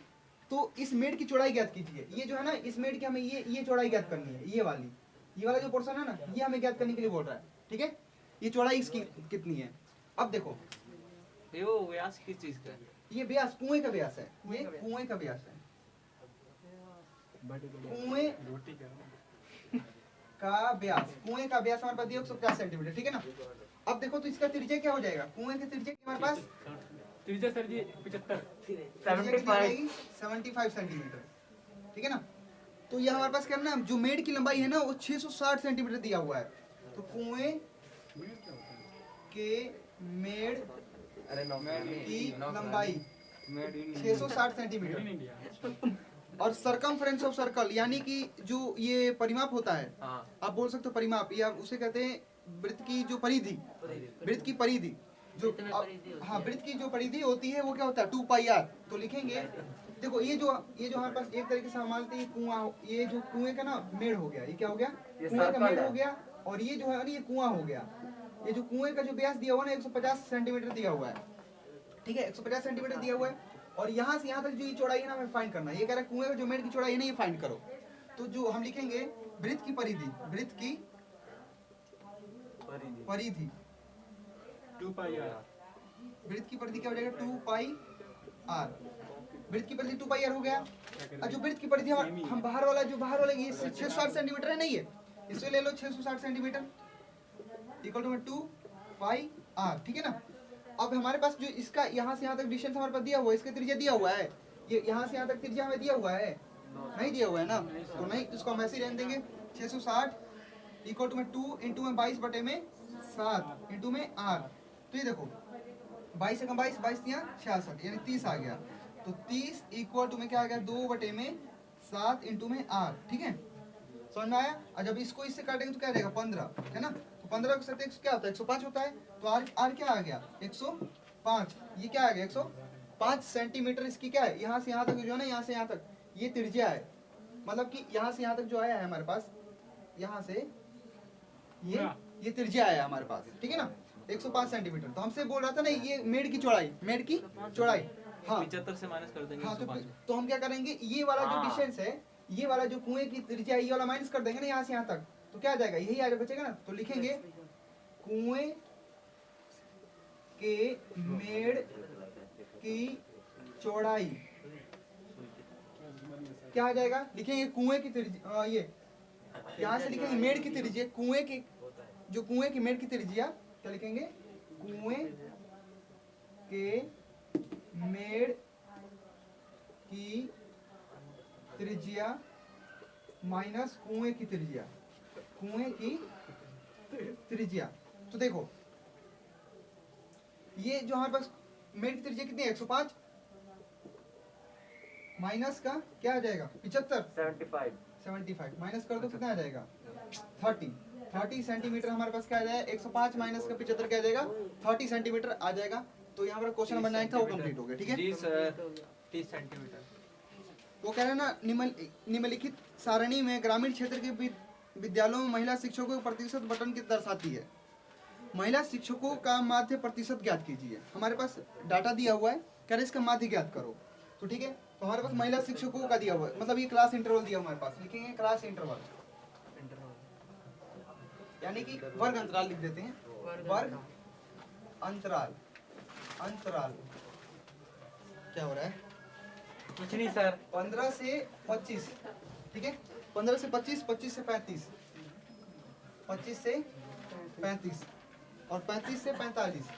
तो इस मेड की चौड़ाई ज्ञात कीजिए। ये जो है ना, इस मेड की हमें ये चौड़ाई ज्ञात करनी है, ये वाला जो पोर्शन है ना, ये हमें ज्ञात करने के लिए बोल रहा है, ठीक है। ये चौड़ाई इसकी कितनी है। अब देखो ये वो व्यास किस चीज का है? ये व्यास कुएं का व्यास है, ये कुएं का व्यास है, कुएं का व्यास, कुएं का व्यास हमारे पास दिया 150 सेंटीमीटर, ठीक है ना। अब देखो तो इसका त्रिज्या क्या हो जाएगा, कुएं के त्रिज्या हमारे पास त्रिज्या सर जी 75 75 सेंटीमीटर, ठीक है ना। तो ये हमारे पास करना है, जो मेड की लंबाई है ना वो 660 सेंटीमीटर दिया हुआ है। तो कुएं के मेड की लंबाई 660 सेंटीमीटर और सरकमफ्रेंस ऑफ सर्कल, यानी कि जो ये परिमाप होता है, आप बोल सकते हो परिमाप, या उसे कहते हैं वृत्त की जो परिधि, वृत्त की परिधि जो, हाँ वृत्त की जो परिधि होती है वो क्या होता है 2 पाई आर। तो लिखेंगे, देखो ये जो हमारे पास एक तरीके से हम मानते हैं कुआं, ये जो कुएं का ना मेड़ हो गया, ये क्या हो गया, कुएं का मेड़ हो गया। और ये जो है ना ये कुआं हो गया। ये जो कुएं का जो व्यास दिया हुआ ना 150 सेंटीमीटर दिया हुआ है, ठीक है, 150 सेंटीमीटर दिया हुआ है। और यहाँ से यहाँ तक जो ये चौड़ाई है ना हमें फाइंड करना है। ये कह रहा है कुएं का जो मेड़ की चौड़ाई है ना ये फाइंड करो। तो जो हम लिखेंगे वृत्त की परिधि, वृत्त की परिधि 2 पाई आर, वृत्त की परिधि क्या हो जाएगा 2 पाई आर। वृत्त की परिधि 2 पाई आर हो गया। और जो वृत्त की परिधि हम बाहर वाला ये 660 सेंटीमीटर है, नहीं है, इससे ले लो 660 centimetre equal to 2 pi R, ठीक है ना। अब हमारे पास जो इसका यहाँ से यहाँ तक डिस्टेंस हमारे पास दिया हुआ है, इसका त्रिज्या दिया हुआ है, ये यहाँ से यहाँ तक त्रिज्या हमें दिया हुआ है, नहीं दिया हुआ है ना, तो नहीं, इसको हम ऐसे ही रहने देंगे 660 इक्वल टू 2 इंटू में 22 बटे में 7 इंटू में आर। तो ये देखो 22 से कम 22, 22 यहाँ 66 यानी 30 आ गया। तो 30 इक्वल टू में क्या आ गया 2 बटे में 7 इंटू में आर, ठीक है, समझ में आया। और जब इसको इससे काटेंगे तो क्या रहेगा 15, है ना। तो 15 के साथ क्या होता है 105 होता है। तो आर क्या आ गया 105, ये क्या आ गया 105 सेंटीमीटर इसकी क्या है, यहाँ से यहाँ तक जो है ना, यहाँ से यहाँ तक ये त्रिज्या है, मतलब कि यहाँ से यहाँ तक जो आया है हमारे पास, यहाँ से ये त्रिज्या आया हमारे पास, ठीक है ना, 105 सेंटीमीटर। तो हमसे बोल रहा था ना ये मेड की चौड़ाई, मेड की चौड़ाई, हाँ 75 से माइनस कर देंगे। हाँ, तो हम क्या करेंगे, ये वाला जो डिस्टेंस है, ये वाला जो कुएं की त्रिज्या ये वाला माइनस कर देंगे ना यहाँ से यहाँ तक, तो क्या आ जाएगा, यही आगे बचेगा ना। तो लिखेंगे कुएं के मेड़ की चौड़ाई क्या आ जाएगा, लिखेंगे कुएं की त्रिज्या, ये यहाँ से लिखेंगे मेड़ की त्रिज्या, कुएं की मेड़ की त्रिज्या क्या लिखेंगे, कुएं के मेड़ की त्रिज्या माइनस कुएं की त्रिज्या, कुएं की त्रिज्या। तो देखो ये जो हमारे पास मेड़ की त्रिज्या कितनी है 105 माइनस का क्या आ जाएगा 75 माइनस कर दो कितना आ जाएगा 30 सेंटीमीटर हमारे पास क्या आ जाएगा 105 माइनस का 75 क्या आ जाएगा 30 सेंटीमीटर आ जाएगा। तो यहाँ पर क्वेश्चन नंबर 9 था वो कंप्लीट हो गया, ठीक है जी सर 30 सेंटीमीटर। वो कह रहे हैं ना निम्नलिखित सारणी में ग्रामीण क्षेत्र के विद्यालयों में महिला शिक्षकों के प्रतिशत बटन की दर्शाती है। महिला शिक्षकों का माध्य प्रतिशत ज्ञात कीजिए। हमारे पास डाटा दिया हुआ है, कह रहे इसका माध्य ज्ञात करो। तो ठीक है, तो हमारे पास महिला शिक्षकों का दिया हुआ है, मतलब ये क्लास इंटरवल दिया हमारे पास, लिखेंगे क्लास इंटरवल यानी कि वर्ग अंतराल लिख देते हैं, वर्ग अंतराल। क्या हो रहा है, कुछ नहीं सर। 15 से 25, ठीक है, 15 से 25, 25 से 35, 25 से 35 और 35 से 45,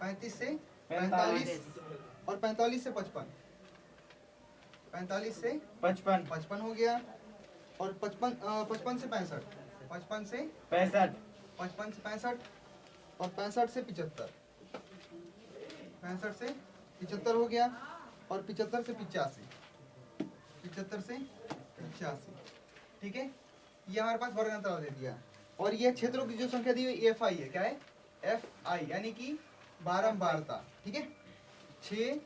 35 से 45 और 45 से 55, 45 से 55 हो गया और 55 से 65, 55 से 65, 55 से 65 और 65 से 75, 65 से 75 हो गया और 75 से 85, 75 से 85, ठीक है। ये हमारे पास वर्ग अंतराल दे दिया और ये क्षेत्रों की जो संख्या दी हुई एफ आई है, क्या है एफ आई, यानी कि बारंबारता, ठीक है। 6,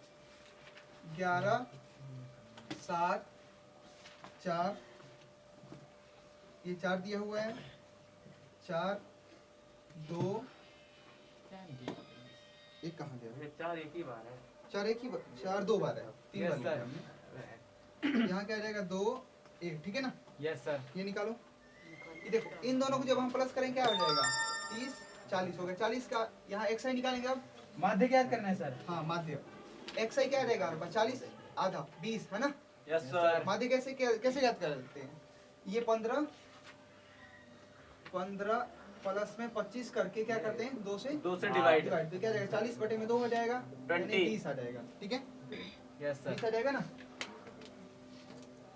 11, 7, 4, ये 4 दिया हुआ है, 4, 2, एक कहाँ गया, 4 एक ही बार है। 4 एक ही 4 2 बार है, 3 Yes, बार लिया sir. हमने। यहाँ क्या आ जाएगा 2 1, ठीक है ना। Yes sir. ये निकालो, ये देखो इन दोनों को जब हम प्लस करेंगे क्या हो जाएगा 30 40 हो गया। 40 का यहाँ एक्स आई निकालेंगे अब, माध्य क्या करना है सर? हाँ माध्य एक्स आई क्या रहेगा हमारे पास 40 आधा 20 है ना। Yes sir. माध्य कैसे याद कर लेते हैं, ये 15 प्लस में 25 करके क्या करते हैं 2 से डिवाइड। तो क्या जाएगा 40 बटे में 2 हो जाएगा, 20 20 आ जाएगा, ठीक है। Yes 20 sir. आ जाएगा ना,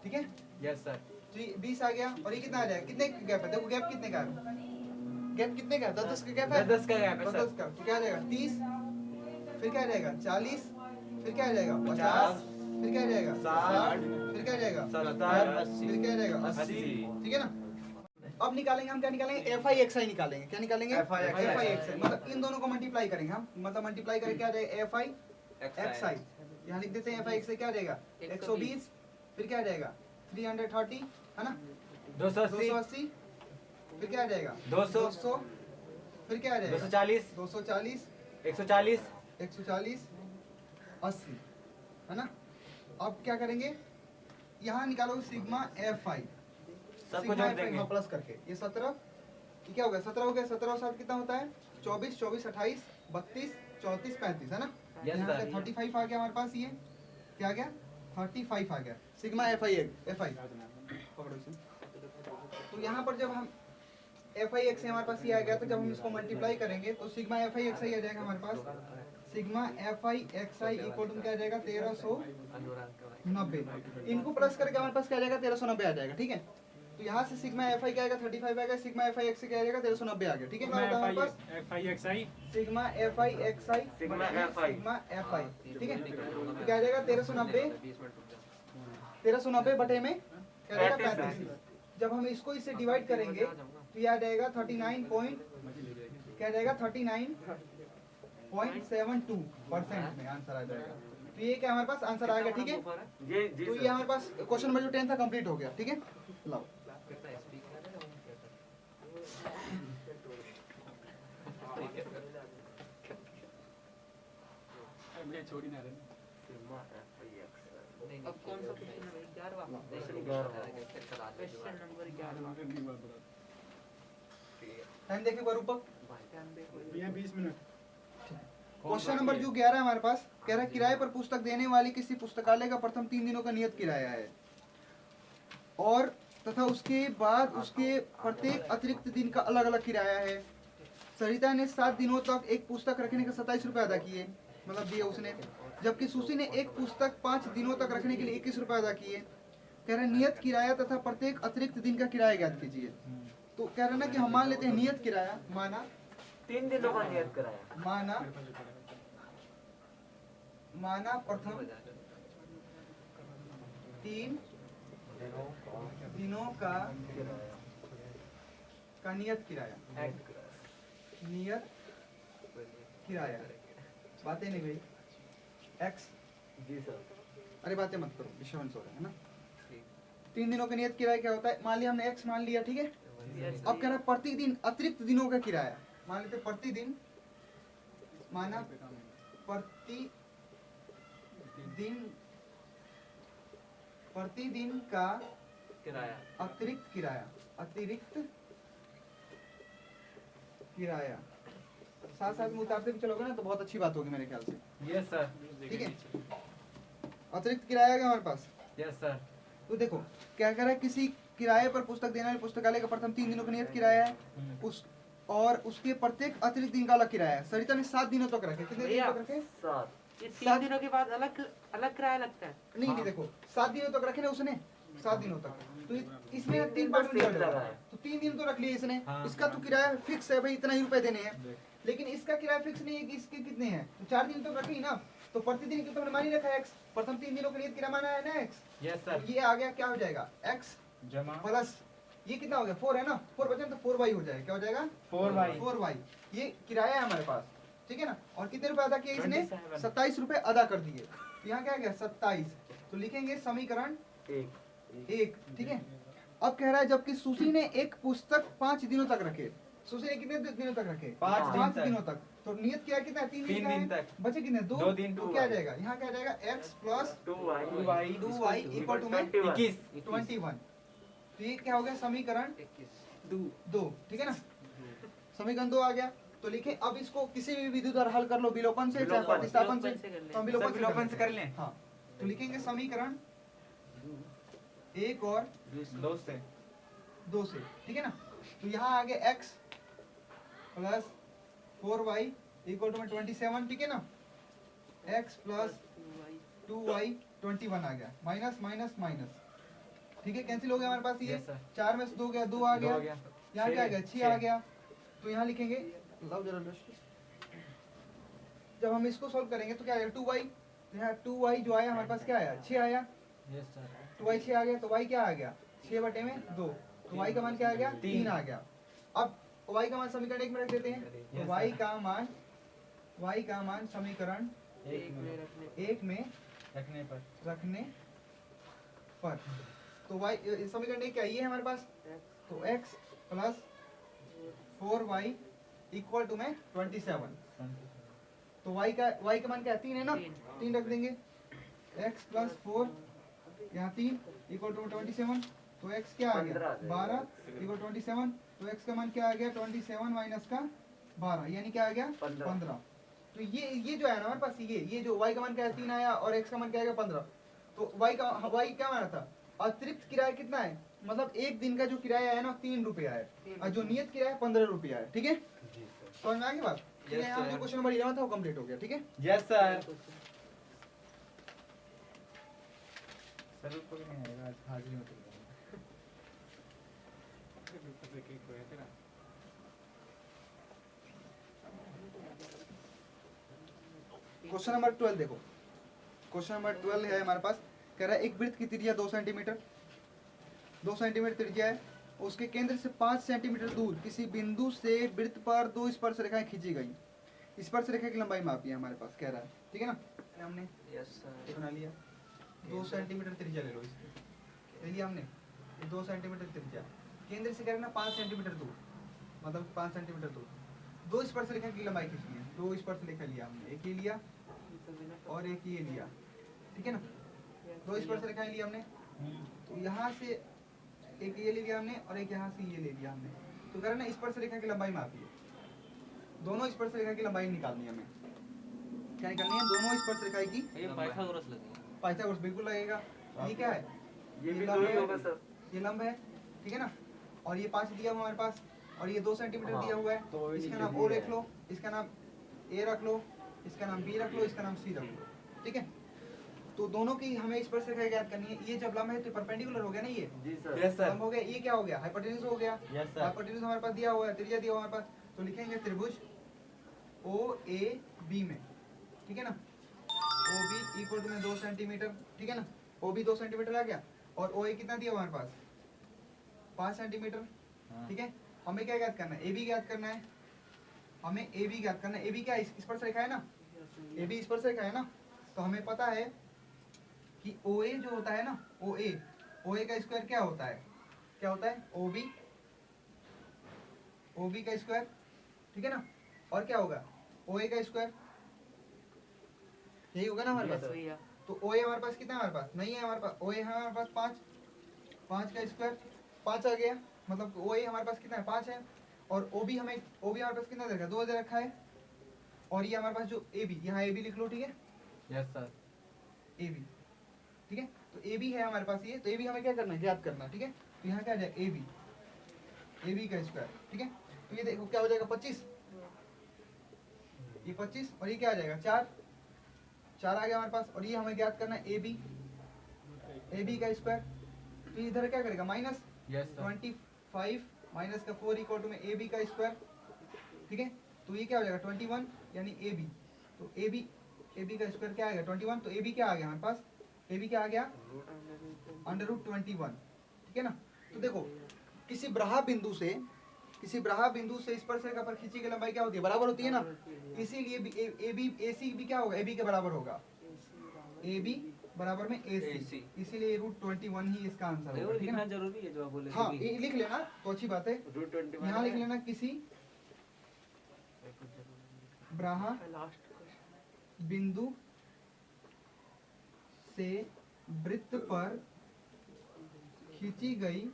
ठीक है। Yes sir. तो ये 20 आ गया, और ये कितना आ जाएगा, कितने गैप है, देखो गैप कितने का है, गैप कितने का है, 10 का गैप है, 10 का गैप है 10 सर। का, तो क्या आ जाएगा 30, फिर क्या आ जाएगा 40, फिर क्या आ जाएगा 50, फिर क्या आ जाएगा 60, फिर क्या आ जाएगा 70, फिर क्या आ जाएगा 80, ठीक है ना। अब निकालेंगे हम, क्या निकालेंगे एफ आई एक्स आई निकालेंगे, क्या निकालेंगे FI एफ आई एक्स आई, मतलब इन दोनों को मल्टीप्लाई करेंगे हम, मतलब मल्टीप्लाई करके क्या आ जाएगा एफ आई एक्स आई, यहाँ लिख देते हैं एफ आई एक्स आई क्या आ जाएगा 120, फिर क्या आ जाएगा 330 है ना, 280, 280, फिर क्या आ जाएगा 200, फिर क्या आ जाएगा 240, 240, 140, 140, 80 है ना। अब क्या करेंगे, यहाँ निकालो सिग्मा एफ आई, सबको जोड़ देंगे। प्लस करके ये 17, ये क्या हो गया 17 हो गया, 17 और 7 कितना होता है 24, 24 28 32 34 35 है ना। Yes, यहाँ sir. पे 35 आ गया हमारे पास, ये क्या आ गया 35 आ गया सिग्मा एफ आई पकड़ो इसे। तो यहाँ पर जब हम एफ आई एक्स हमारे पास ये आ गया, तो जब हम इसको मल्टीप्लाई करेंगे तो sigma F I X I आ जाएगा हमारे पास, sigma F I X I equal to क्या आ जाएगा 1390, इनको प्लस करके हमारे पास क्या आ जाएगा 1390 आ जाएगा, ठीक है। तो यहाँ से सिग्मा एफ आई क्या आएगा 35 आएगा, सिग्मा एफ आई एक्स क्या आ जाएगा 1390 आ गया, ठीक है। क्या होता है हमारे पास FIXI sigma F I X I sigma FI, ठीक है। तो क्या आ जाएगा 1390 बटे में क्या आ जाएगा 35। जब हम इसको इससे डिवाइड करेंगे तो ये आ जाएगा 39 पॉइंट क्या आ जाएगा 39.72% में आंसर आ जाएगा। तो ये क्या हमारे पास आंसर आ गया, ठीक है। तो ये हमारे पास क्वेश्चन नंबर जो 10 था कंप्लीट हो गया, ठीक है। लाओ मुझे छोड़ी ना रहे। अब कौन सा क्वेश्चन है 11वां, क्वेश्चन नंबर 11वां। टाइम देखिए बार ऊपर, भैया 20 मिनट। क्वेश्चन नंबर जो 11 हमारे पास कह रहा है किराए पर पुस्तक देने वाली किसी पुस्तकालय का प्रथम 3 दिनों का नियत किराया है, और तथा उसके बाद उसके प्रत्येक अतिरिक्त दिन का अलग अलग किराया है। सरिता ने 7 दिनों तक एक पुस्तक रखने के 27 रुपए अदा किए, मतलब दिए उसने, जबकि सुशी ने एक पुस्तक 5 दिनों तक रखने के लिए 21 रुपए अदा किए। कह रहे नियत किराया तथा प्रत्येक अतिरिक्त दिन का किराया ज्ञात कीजिए। तो कह रहे ना कि हम मान लेते हैं नियत किराया, माना 3 दिनों का नियत कराया, माना प्रथम 3 दिनों का नियत किराया, नियत किराया, बातें नहीं भाई एक्स, जी सर। अरे बातें मत करो, डिस्टर्बेंस हो रहा है ना। 3 दिनों का नियत किराया क्या होता है, मान लिया हमने एक्स मान लिया, ठीक है। अब कह रहा है प्रतिदिन अतिरिक्त दिनों का किराया, मान लेते प्रतिदिन, माना प्रतिदिन का किराया, अतिरिक्त किराया साथ साथ में उतारते भी चलोगे ना तो बहुत अच्छी बात होगी मेरे ख्याल से। Yes sir. ठीक है, अतिरिक्त किराया क्या हमारे पास। Yes sir. तो देखो क्या कह रहा है, किसी किराए पर पुस्तक देने वाले पुस्तकालय का प्रथम 3 दिनों का नियत किराया है, उस और उसके प्रत्येक अतिरिक्त दिन का अलग किराया है। सरिता ने 7 दिनों तक रखे, कितने दिन तक रखे 7। ये 3 दिनों के बाद अलग अलग किराया लगता है। नहीं नहीं देखो 7 दिनों तक रखे ना उसने, 7 दिनों तक, तो इसमें 3 पार्ट में डिवाइड होगा, तो 3 दिन तो रख लिए इसने। इसका तो किराया फिक्स है भाई, इतना ही रुपए देने हैं, लेकिन इसका किराया फिक्स नहीं है कि इसके कितने हैं, तो 4 दिन तो रखे ही ना, तो प्रतिदिन की तो हमने मान ही रखा है एक्स, प्रथम 3 दिनों का नियत किराया माना है ना एक्स। Yes sir. ये आ गया क्या हो जाएगा एक्स जमा प्लस ये कितना हो गया 4 है ना, 4 बचा तो 4y हो जाएगा, क्या हो जाएगा 4y। ये किराया है हमारे पास, ठीक है ना। और कितने रुपए अदा किए इसने, 27 रुपए अदा कर दिए। तो यहाँ क्या आ गया 27, तो लिखेंगे समीकरण 1, ठीक है। अब कह रहा है जबकि सुशी ने एक पुस्तक 5 दिनों तक रखे, सुशी ने कितने दिनों तक रखे, 5 दिनों तक। तो नियत किराया कितना है, 3 दिन तक, बचे कितने 2 दिन। तो क्या आ जाएगा यहाँ, क्या आ जाएगा x plus 2y equal to में 21। तो ये क्या हो गया समीकरण 2, ठीक है ना। समीकरण 2 आ गया। तो लिखे अब इसको किसी भी विधि द्वारा हल कर लो, विलोपन से चाहे प्रतिस्थापन से, तो हम विलोपन से कर लें। हाँ, तो लिखेंगे समीकरण 1 और 2 से, ठीक है ना। तो यहाँ आ गया x plus 4y equal to में 27, ठीक है ना। x प्लस 2y 21 आ गया, माइनस माइनस माइनस, ठीक है, कैंसिल हो गया हमारे पास। ये 4 में से 2 गया, 2 आ गया, यहाँ क्या आ गया 6 आ गया। तो यहाँ लिखेंगे, लाओ जरा दृष्टि, जब हम इसको सॉल्व करेंगे तो क्या आएगा 2y, यहाँ 2y जो आया हमारे पास क्या आया 6 आया, 2y 6 आ गया। तो y क्या आ गया 6 बटे में 2, तो y का मान क्या आ गया 3 आ गया। अब y का मान समीकरण 1 में रख देते हैं, तो y का मान समीकरण 1 में रखने पर तो y समीकरण 1 क्या ये है हमारे पास, तो x plus 4y equal to में 27। तो y का मान क्या है 3 है ना, 3 रख देंगे। x प्लस 4 यहाँ 3 इक्वल टू 27, तो x क्या आ गया 12 इक्वल 27। तो x का मान क्या आ गया 27 माइनस का 12, यानी क्या आ गया 15। तो ये जो है ना हमारे पास, ये जो y का मान क्या है 3 आया और x का मान क्या आएगा 15। तो y क्या माना था, अतिरिक्त किराया कितना है, मतलब एक दिन का जो किराया है ना 3 रुपया है, और जो नियत किराया 15 रुपया है, ठीक है। समझ में आ गई बात। यहाँ जो क्वेश्चन नंबर 11 था वो कंप्लीट हो गया, ठीक है। Yes sir. सर कोई नहीं आएगा आज, हाजिरी में क्वेश्चन नंबर 12 देखो, क्वेश्चन नंबर 12 है हमारे पास। कह रहा है एक वृत्त की त्रिज्या 2 सेंटीमीटर, 2 सेंटीमीटर त्रिज्या है, उसके केंद्र से 5 सेंटीमीटर दूर किसी बिंदु से वृत्त पर 2 स्पर्श रेखाएं खींची गई। स्पर्श रेखा की लंबाई मापी है हमारे पास, कह रहा है, ठीक है ना। हमने बना लिया 2 सेंटीमीटर त्रिज्या ले लो, इसकी ले लिया हमने 2 सेंटीमीटर त्रिज्या, केंद्र से कह रहे ना 5 सेंटीमीटर दूर, मतलब 5 सेंटीमीटर दूर 2 स्पर्श रेखा की लंबाई खींचनी है। 2 स्पर्श रेखा लिया हमने, एक ये लिया और एक ये लिया, ठीक है ना। 2 स्पर्श रेखाएं ली हमने, तो यहाँ से एक ये ले लिया हमने और एक यहाँ से ये ले लिया हमने। तो कह रहे ना स्पर्श रेखा की लंबाई मापी है, दोनों स्पर्श रेखा की लंबाई निकालनी है हमें। क्या निकालनी है, दोनों स्पर्श रेखा की। पाइथागोरस बिल्कुल लगेगा। ये क्या है, ये भी 2 ही होगा सर, ये लंब है, ठीक है ना। और ये 5 दिया हुआ हमारे पास, और ये 2 सेंटीमीटर दिया हुआ है। तो इसका नाम ओ रख लो, इसका नाम ए रख लो, इसका नाम बी रख लो, इसका नाम सी रख लो, ठीक है। तो दोनों की हमें स्पर्श रेखा ज्ञात करनी है। ये जब लंब है तो परपेंडिकुलर हो गया ना, ये जी सर, यस सर। लंब हो गया, ये क्या हो गया हाइपोटेन्यूज हो गया। Yes sir. हाइपोटेन्यूज हमारे पास दिया हुआ है, त्रिज्या दिया हुआ है हमारे पास। तो लिखेंगे त्रिभुज ओ ए बी में, ठीक है ना। ओ बी इक्वल टू में 2 सेंटीमीटर, ठीक है ना। ओ बी 2 सेंटीमीटर आ गया, और ओ ए कितना दिया हुआ हमारे पास 5 सेंटीमीटर, ठीक है। हमें क्या ज्ञात करना है, ए बी ज्ञात करना है, हमें ए बी ज्ञात करना है। ए बी क्या स्पर्श रेखा है ना, ए बी स्पर्श रेखा है ना। तो हमें पता है कि ओ ए जो होता है ना, ओ ए का स्क्वायर क्या होता है, क्या होता है ओ बी का स्क्वायर, ठीक है ना। और क्या होगा ओ ए का स्क्वायर, यही होगा ना हमारे पास। तो ओ ए हमारे पास कितना है, हमारे पास नहीं है, हमारे पास ओ ए है हमारे पास 5 का स्क्वायर 5 आ गया, मतलब ओ ए हमारे पास कितना है 5 है। और ओ बी हमारे पास कितना दे रखा है 2 दे रखा है। और ये हमारे पास जो ए बी, यहाँ ए बी लिख लो, ठीक है, यस सर। ए बी, ठीक है। तो ए बी है हमारे पास ये, तो ए बी हमें क्या करना है ज्ञात करना है, ठीक है। तो यहाँ क्या आ जाएगा ए बी का स्क्वायर, ठीक है। तो ये देखो क्या हो जाएगा 25, ये 25 और ये क्या आ जाएगा 4 आ गया हमारे पास। और ये हमें ज्ञात करना है ए बी का स्क्वायर। तो इधर क्या करेगा माइनस 25 माइनस का 4 इक्वल टू में ए बी का स्क्वायर, ठीक है। तो ये क्या हो जाएगा 21 यानी ए बी। तो ए बी का स्क्वायर क्या आ गया 21। तो ए बी क्या आ गया हमारे पास, ए बी क्या आ गया √21, ठीक है ना। तो देखो किसी ब्राहा बिंदु से स्पर्श रेखा पर खींची गई लंबाई क्या होती है, बराबर होती है ना। इसीलिए ए सी भी क्या होगा, ए बी के बराबर होगा, ए बी बराबर में ए सी, इसीलिए √21 ही इसका आंसर होगा, ठीक है ना। जरूरी है जो आप बोले। हाँ ये लिख लेना तो अच्छी बात है, √21 यहाँ लिख लेना किसी ब्राहा बिंदु से वृत्त पर खींची गई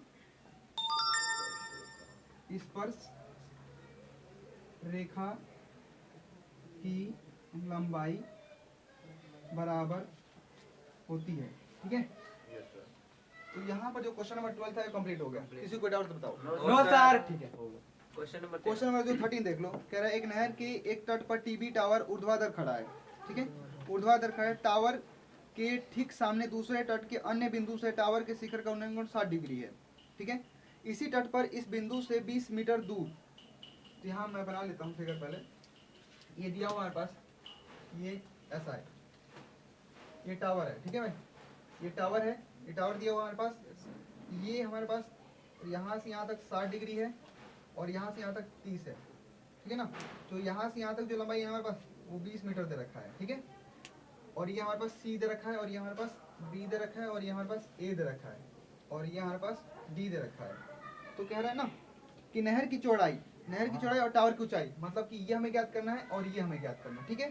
स्पर्श रेखा की लंबाई बराबर होती है, ठीक है। तो यहाँ पर जो क्वेश्चन नंबर 12 था कंप्लीट हो गया। किसी को डाउट तो बताओ। No sir. ठीक है, क्वेश्चन नंबर 13 देख लो। कह रहा है एक नहर के एक तट पर टीबी टावर ऊर्ध्वाधर खड़ा है, ठीक है, ऊर्ध्वाधर खड़ा है। टावर के ठीक सामने दूसरे तट के अन्य बिंदु से टावर के शिखर का उन्नयन कोण 60 डिग्री है, ठीक है। इसी तट पर इस बिंदु से 20 मीटर दूर, तो यहाँ मैं बना लेता हूँ फिगर पहले। ये दिया हुआ हमारे पास, ये ऐसा है, ये टावर है, ठीक है भाई, ये टावर है, ये टावर दिया हुआ हमारे पास। ये हमारे पास यहाँ से यहाँ तक 60 डिग्री है और यहाँ से यहाँ तक 30 है, ठीक है ना। तो यहाँ से यहाँ तक जो लंबाई है हमारे पास वो 20 मीटर दे रखा है, ठीक है। और ये हमारे पास सी दे रखा है और ये हमारे पास बी दे रखा है और ये हमारे पास ए दे रखा है और ये हमारे पास डी दे रखा है। तो कह रहा है ना कि नहर की चौड़ाई और टावर की ऊंचाई, मतलब कि ये हमें ज्ञात करना है और ये हमें ज्ञात करना है, ठीक है।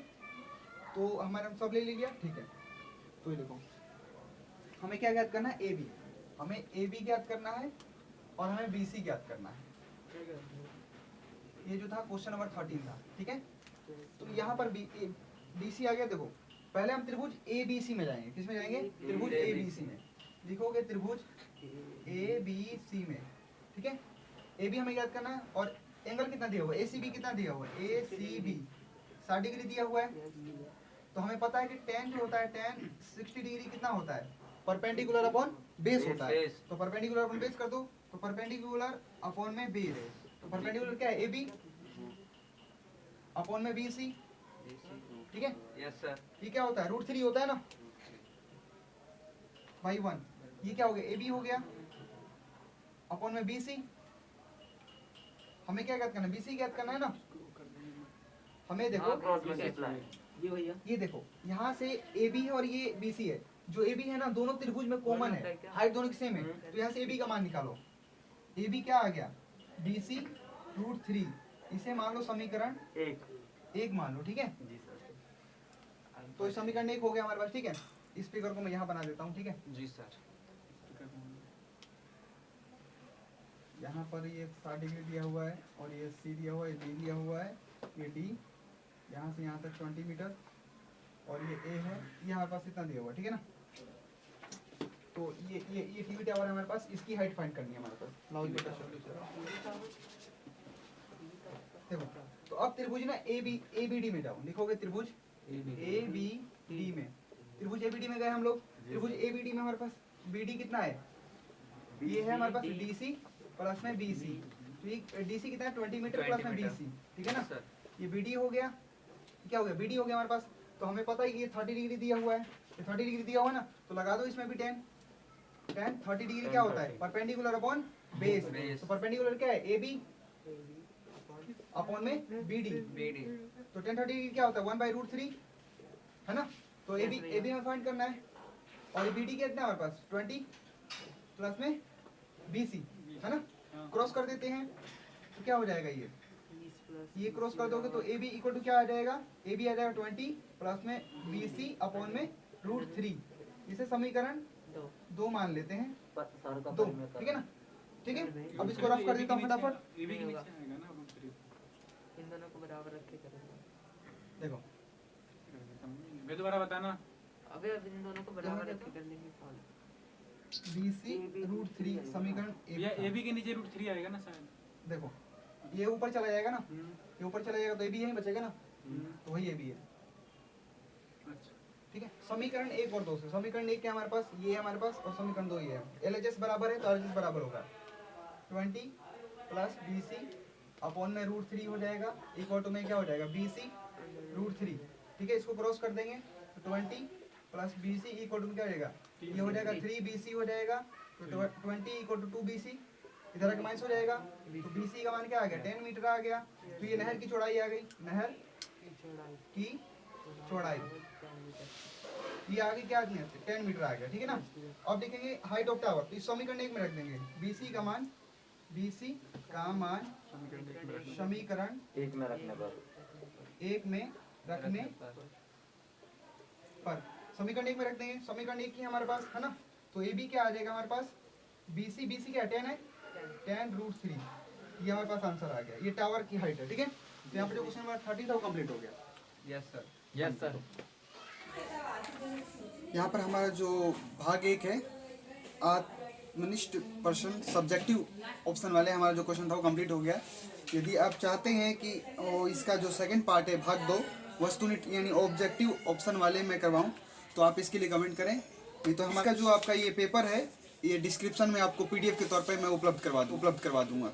तो हमारे सब ले लिया, ठीक है। तो ये देखो हमें क्या ज्ञात करना है, ए बी, हमें ए बी ज्ञात करना है और हमें बी सी ज्ञात करना है। ये जो था क्वेश्चन नंबर 13 था, ठीक है। तो यहाँ पर बी सी आ गया। देखो पहले हम त्रिभुज ए बी सी में जाएंगे। किस में जाएंगे, त्रिभुज ए बी सी में। लिखोगे त्रिभुज ए बी सी में, ठीक है। ए बी हमें याद करना है और एंगल कितना दिया हुआ है, ए सी बी कितना दिया हुआ है, ए सी बी 60 डिग्री दिया हुआ है। तो हमें पता है कि tan जो होता है, tan 60 डिग्री कितना होता है, परपेंडिकुलर अपॉन बेस होता है। तो परपेंडिकुलर अपॉन बेस कर दो, तो परपेंडिकुलर अपॉन में बेस, तो परपेंडिकुलर क्या है, ए बी अपॉन में बी सी, ठीक है। Yes sir. ये क्या होता है, √3 होता है ना भाई 1। ये क्या हो गया, ए बी हो गया अपॉन में बी सी। हमें क्या ज्ञात करना है, बी सी ज्ञात करना है ना। हमें देखो ये देखो यहाँ से ए बी है और ये बी सी है। जो ए बी है ना, दोनों त्रिभुज में कॉमन है, हाइट दोनों की सेम है। तो यहाँ से ए बी का मान निकालो। ए बी क्या आ गया, बी सी √3। इसे मान लो समीकरण एक मान लो, ठीक है। तो समीकरण 1 हो गया हमारे पास, ठीक है। इस फिगर को मैं यहाँ बना देता हूँ, ठीक है जी सर। यहाँ पर ये 60 डिग्री दिया हुआ है और ये सी दिया हुआ है, ये बी दिया हुआ है, ये डी, यहाँ से यहाँ तक 20 मीटर और ये ए है, ये हमारे पास इतना दिया हुआ है, ठीक है ना। तो ये टीवी टावर है हमारे पास, इसकी हाइट फाइंड करनी है हमारे पास। लाओ बेटा देखो, तो अब त्रिभुज ना ए बी डी में जाओ। लिखोगे त्रिभुज ए बी डी में। त्रिभुज ए बी डी में गए हम लोग। त्रिभुज ए बी डी में हमारे पास बी डी कितना है, ये है हमारे पास डी सी प्लस में बी सी। तो ये डी सी कितना है, 20 मीटर प्लस में बी सी, ठीक है ना। ये बी डी हो गया, क्या हो गया, बी डी हो गया हमारे पास। तो हमें पता है कि ये 30 डिग्री दिया हुआ है, ये 30 डिग्री दिया हुआ है ना, तो लगा दो इसमें भी tan 30 डिग्री क्या होता है, परपेंडिकुलर अपॉन बेस। तो परपेंडिकुलर क्या है, ए बी अपॉन में बी डी। तो tan 30 डिग्री क्या होता है, 1/√3 है ना। तो ए बी में फाइंड करना है और बी डी कितना है हमारे पास, 20 प्लस में बी सी, है ना। क्रॉस कर देते हैं तो क्या हो जाएगा, ये क्रॉस कर दोगे तो ए बी इक्वल टू क्या आ जाएगा, ए बी आ जाएगा 20 प्लस में बी सी अपॉन में √3। इसे समीकरण 2 मान लेते हैं, 2, ठीक है ना। ठीक है, अब इसको रफ कर देता हूँ फटाफट। ए बी के नीचे आएगा ना, अब फिर इन दोनों को बराबर रख के करेंगे। देखो मैं दोबारा बताना। अबे अब इन दोनों को बराबर रख के कर लेंगे सॉल्व। बी सी √3 समीकरण भैया ए 1। बी के नीचे √3 आएगा ना शायद। देखो ये ऊपर चला जाएगा ना, ये ऊपर चला जाएगा तो ए बी यहीं बचेगा ना, तो वही ए बी है, अच्छा ठीक है। समीकरण 1 और 2 से, समीकरण 1 क्या हमारे पास, ये है हमारे पास, और समीकरण 2 ये है। LHS बराबर है तो RHS बराबर होगा 20 प्लस BC अपॉन में √3 हो जाएगा, इक्वल टू में क्या हो जाएगा BC √3, ठीक है। इसको क्रॉस कर देंगे तो 20 प्लस BC इक्वल टू क्या हो जाएगा, ये हो जाएगा 3BC हो जाएगा। तो 20 इक्वल टू 2BC इधर का माइनस हो जाएगा, तो BC का मान क्या आ गया 10 मीटर आ गया। तो ये नहर की चौड़ाई आ गई, नहर की चौड़ाई ये आ गई क्या 10 मीटर आ गया, ठीक है ना। अब देखेंगे हाइट ऑफ टावर, तो इस समीकरण 1 में रख देंगे BC का मान समीकरण 1 में रखने पर 1 में रखने पर समीकरण 1 में रख देंगे। समीकरण 1 ही हमारे पास है ना, तो AB क्या आ जाएगा हमारे पास BC क्या 10 है, 10√3 ये हमारे पास आंसर आ गया। ये टावर की हाइट है, ठीक है। तो यहाँ पे जो क्वेश्चन नंबर 13 था वो कंप्लीट हो गया। Yes sir. Yes sir. यहाँ पर हमारा जो भाग 1 है आत्मनिष्ठ प्रश्न सब्जेक्टिव ऑप्शन वाले हमारा जो क्वेश्चन था वो कंप्लीट हो गया। यदि आप चाहते हैं कि इसका जो सेकंड पार्ट है भाग 2 वस्तुनिष्ठ यानी ऑब्जेक्टिव ऑप्शन वाले में करवाऊं, तो आप इसके लिए कमेंट करें। नहीं तो हमारा जो आपका ये पेपर है ये डिस्क्रिप्शन में आपको PDF के तौर पे मैं उपलब्ध करवा दूंगा।